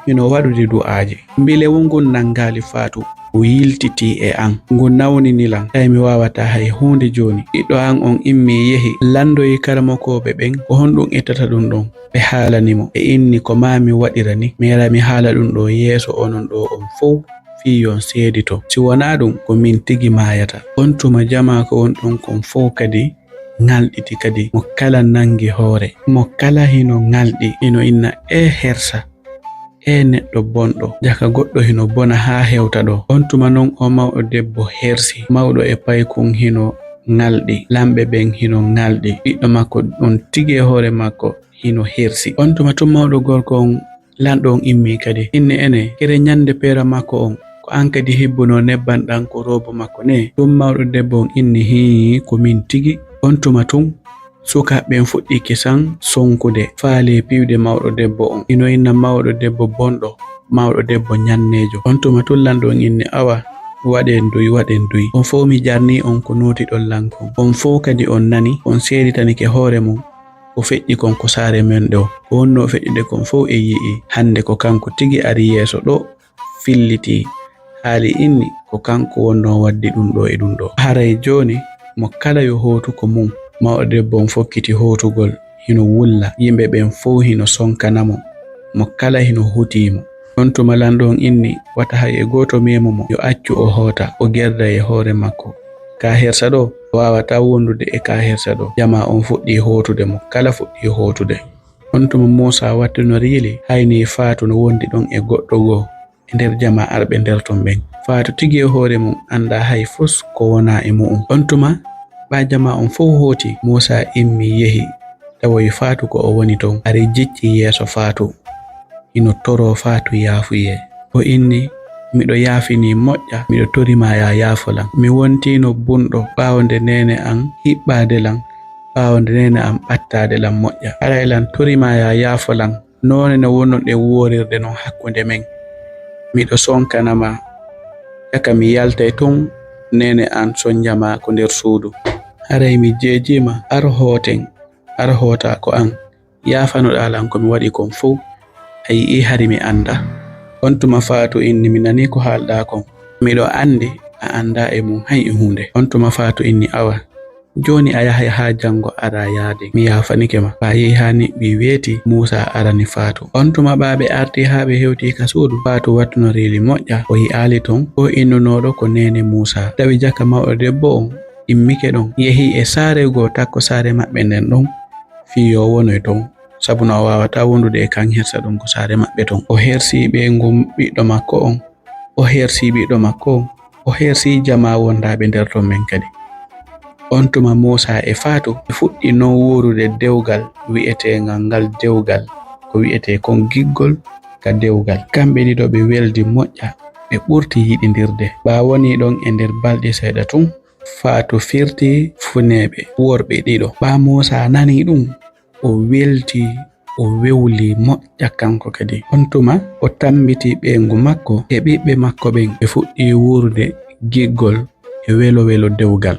hino waɗude du'aaji. Mbilewu ngun nangali Fatou o yiltiti e an ngu nawninilam tawi mi wawata hay hunde joni. Ɓiɗɗo an on immi yehi landoyi karamokoɓe ɓen ko honɗum ittata ɗum ɗon ɓe haalanimo e inni ko ma mi waɗira ni mi yara mi haala ɗum ɗo yeeso onon ɗo on fof fi yon seedito. Si wona ɗum ko min tigi maayata. On tuma jama ko on ɗon kon fof kadi ngalɗiti kadi mo kala nangi hoore mo kala hino ngalɗi hino inna hersa neɗɗo bonɗo jaka goɗɗo hino bona ha hewta ɗo. On tuma non o mawɗo debbo hersi mawɗo e paykon hino ngalɗi lamɓe ɓen hino ngalɗi ɓiɗɗo makko ɗon tigi e hoore makko hino hersi. On tuma tun mawɗo gorko on lanɗo on immi kadi inni ene kere nyande pera makko on ko an kadi hibbuno nebban ɗan ko robo makko ne. Tun mawɗo debbo on inni hi ko min tigi. On tuma tun sukaɓen fuɗɗi kisan sonkude faali piwde mawɗo debbo on. Ino inna mawɗo debbo bonɗo mawɗo debbo nyannejo. On tuma tun lanɗo on inni awa waɗen duy. On fof mi jarni on ko noti ɗon lankon. On fof kadi on nani on seeditanike hoore mum ko feƴƴi kon ko saare men ɗo. Ko wonno feƴƴude kon fof e yi'i hande ko kanko tigi ari yeeso ɗo filliti haali inni ko kanko wonno waddi ɗum ɗo e ɗum ɗo. Haray joni mo kala yo hotuko mum mawɗo debbo on fokkiti hotugol hino wulla yimɓe ɓen fof hino sonkanamo mo kala hino hutimo. on tuma lanɗon inni wata hay e goto memo mo yo accu o hoota o gerda e hoore makko. Ka hersa ɗo wawata wondude e ka hersa ɗo. Jama on fuɗɗi hotude mo kala fuɗɗi hotude. on tuma Musa watti no riili hayni Faatu no wondi ɗon e goɗɗo goo e nder jama arɓe nder ton ɓen. Faatu tigi e hoore mum anda hay fus ko wona e mu'um. on tuma ɓa jama on fof hoti. Musa immi yehi tawoyi Faatu ko o woni ton ari jicci yeeso Faatu hino toro Faatu yaafuye o inni miɗo yaafini moƴƴa miɗo torima ya yaafolan mi wontino bunɗo ɓawo nde nene an hiɓɓade lan ɓawo nde nene an ɓattade lan moƴƴa aray lan torima ya yaafolan none no wonnon ɗe worirde non hakkunde men miɗo sonkanama yaka mi yaltay ton nene an sonjama ko nder suudu aray mi jejima ar hoten ar hota ko an yafanoɗa lan ko mi waɗi kon fof a yi'i hari mi anda. on tuma Faatu inni mi nani ko haalɗa kon miɗo andi a anda e mum hay e hunde. on tuma Faatu inni awa joni a yahay ha jango ara yaade mi yafanike ma. ɓa yehi ha niɓɓi weeti Musa arani Faatu. on tuma ɓaɓe arti ha ɓe hewti ka suudu Faatu wattuno riili moƴƴa o yi'ali ton o innunoɗo ko nene Musa tawi jaka mawɗo debbo on immike ɗon yehi e saare goo takko saare maɓɓe nden ɗon fiyo wonoy ton sabu no wawata wondude e kan hersa ɗum ko saare maɓɓe ton. o hersi ɓe ngum ɓiɗɗo makko on o hersi ɓiɗɗo makko on o hersi jama wondaɓe nder ton men kadi. on tuma Musa e Faatu fuɗɗi non wurude dewgal wi'etengal ngal dewgal ko wi'ete kon giggol ka dewgal. kamɓe ɗiɗo ɓe weldi moƴƴa ɓe ɓurti yiɗidirde. ɓa woni ɗon e nder balɗe seeɗa tun Faatu firti funeɓe worɓe ɗiɗo. ɓa Musa nani ɗum o welti o wewli moƴƴa kanko kadi. on tuma o tambiti ɓengu makko e ɓiɓɓe makko ɓen ɓe fuɗɗi wurde giggol e welo dewgal.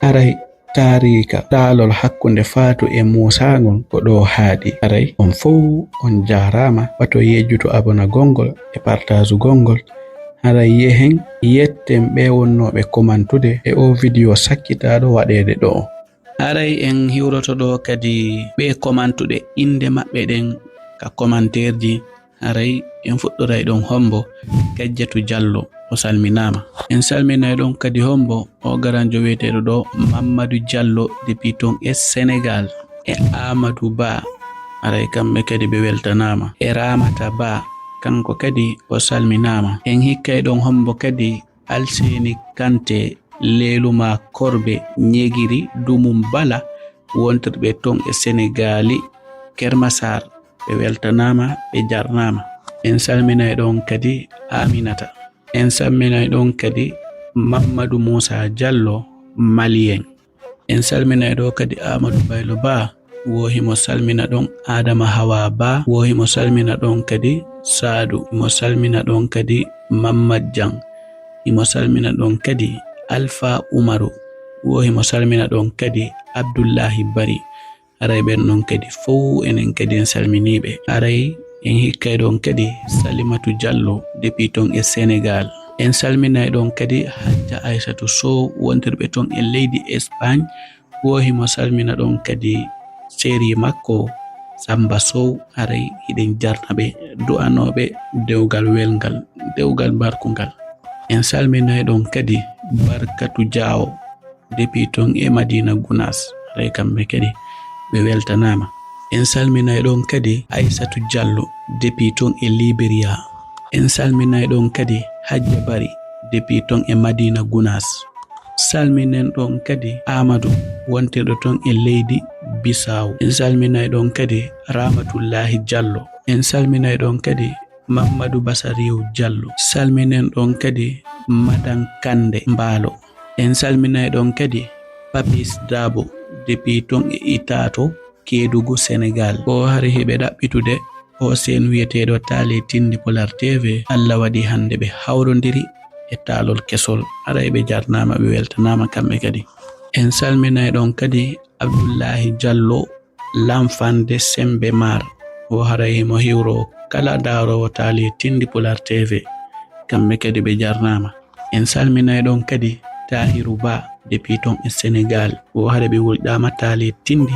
aray taarika taalol hakkunde Faatu e Musa ngon ko ɗo haaɗi. aray on fof on jarama wato yejjuto abona gongol e partage gongol. aray yehen yetten ɓe wonnoɓe komantude e o video sakkitaɗo waɗede ɗo. aray en hiwroto ɗo kadi ɓe komantuɗe inde maɓɓe ɗen ka commentaire aray en fuɗɗoray ɗon hombo Gajjatu Diallo o salminama. en salminay ɗon kadi hombo o garanjo weteɗo ɗo Mamadou Diallo depuis ton e Sénégal e Amadou Ba aray kamɓe kadi ɓe weltanama e Ramata Ba kanko kadi o salminama. en hikkay ɗon hombo kadi Alseni Kante Leluma Korbe Nyegiri Dumum Bala wontirɓe ton e Sénégali Kermasar ɓe weltanama ɓe jarnama. en salminay ɗon kadi Aminata. en salminay ɗon kadi Mamadou Musa Diallo Malien. en salminay ɗo kadi Amadou Baylo Ba wohimo salmina ɗon Adama Hawa Ba wohimo salmina ɗon kadi Sadou imo salmina ɗon kadi Mamad Diang imo salmina ɗon kadi Alpha Umaru wohimo salmina ɗon kadi Abdullahi Bari. aray ɓen ɗon kadi fof enen kadi en salminiɓe. aray en hikkay ɗon kadi Salimatu Diallo depuis ton e Sénégal. en salminay ɗon kadi Hajja Aissatou Sow wontirɓe ton e leydi Espagne wohimo salmina ɗon kadi séri makko Samba Sow. aray hiɗen jarnaɓe du'anoɓe dewgal welgal dewgal barkungal. en salminay ɗon kadi Barkatu Diawo depuis ton e Madina Gounas aray kamɓe kadi ɓe weltanama. en salminay ɗon kadi Aissatou Diallo depuis ton e Liberia. en salminay ɗon kadi Hajja Bari depuis ton e Madina Gounas. salminen ɗon kadi Amadou wontirɗo ton e leydi Bissau. en salminay ɗon kadi Ramatullahi Diallo. en salminay ɗon kadi Mamadou Basariou Diallo. salminen ɗon kadi Madan Kande Mbalo. en salminay ɗon kadi Papis Dabo depuis ton e Itato Kedugu Sénégal. o hari heɓe ɗaɓɓitude o sen wiyeteɗo Tale Tindi Polar TV. Allah waɗi hande ɓe hawrodiri e taalol kesol. aray ɓe jarnama ɓe weltanama kamɓe kadi. en salminay ɗon kadi Abdullahi Diallo Lamfande Sembe Mar o haray himo hiwro kala darowo Tale Tindi Polar TV. kamɓe kadi ɓe jarnama. En salminay ɗon kadi Tahirou Ba depuis ton e Sénégal o hade ɓe wulɗama taali tindi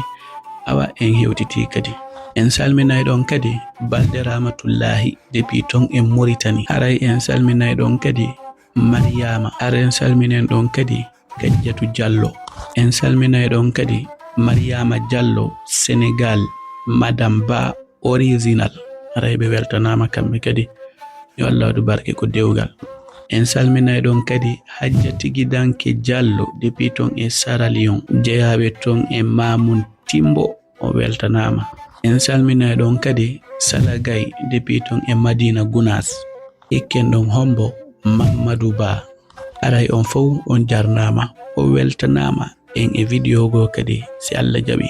awa en hewtiti kadi. En salminay ɗon kadi Balde Ramatullahi depuis ton e Mauritanie. Haray en salminay ɗon kadi Mariama. Ara en salminen ɗon kadi Gajjatu Diallo. En salminay ɗon kadi Mariama Diallo Sénégal Madame Ba original. Haray ɓe weltanama kamɓe kadi yo Allah waɗu barke ko dewgal. En salminay ɗon kadi Hajja Tigidanke Diallo depuis ton e Sierra Leone jeyaɓe ton e Mamoun Timbo o weltanama. En salminay ɗon kadi Salagay depuis ton e Madina Gounas ikken ɗon hombo Mamadou Ba. Aray on fof on jarnama o weltanama en e video go kadi si Allah jaɓi.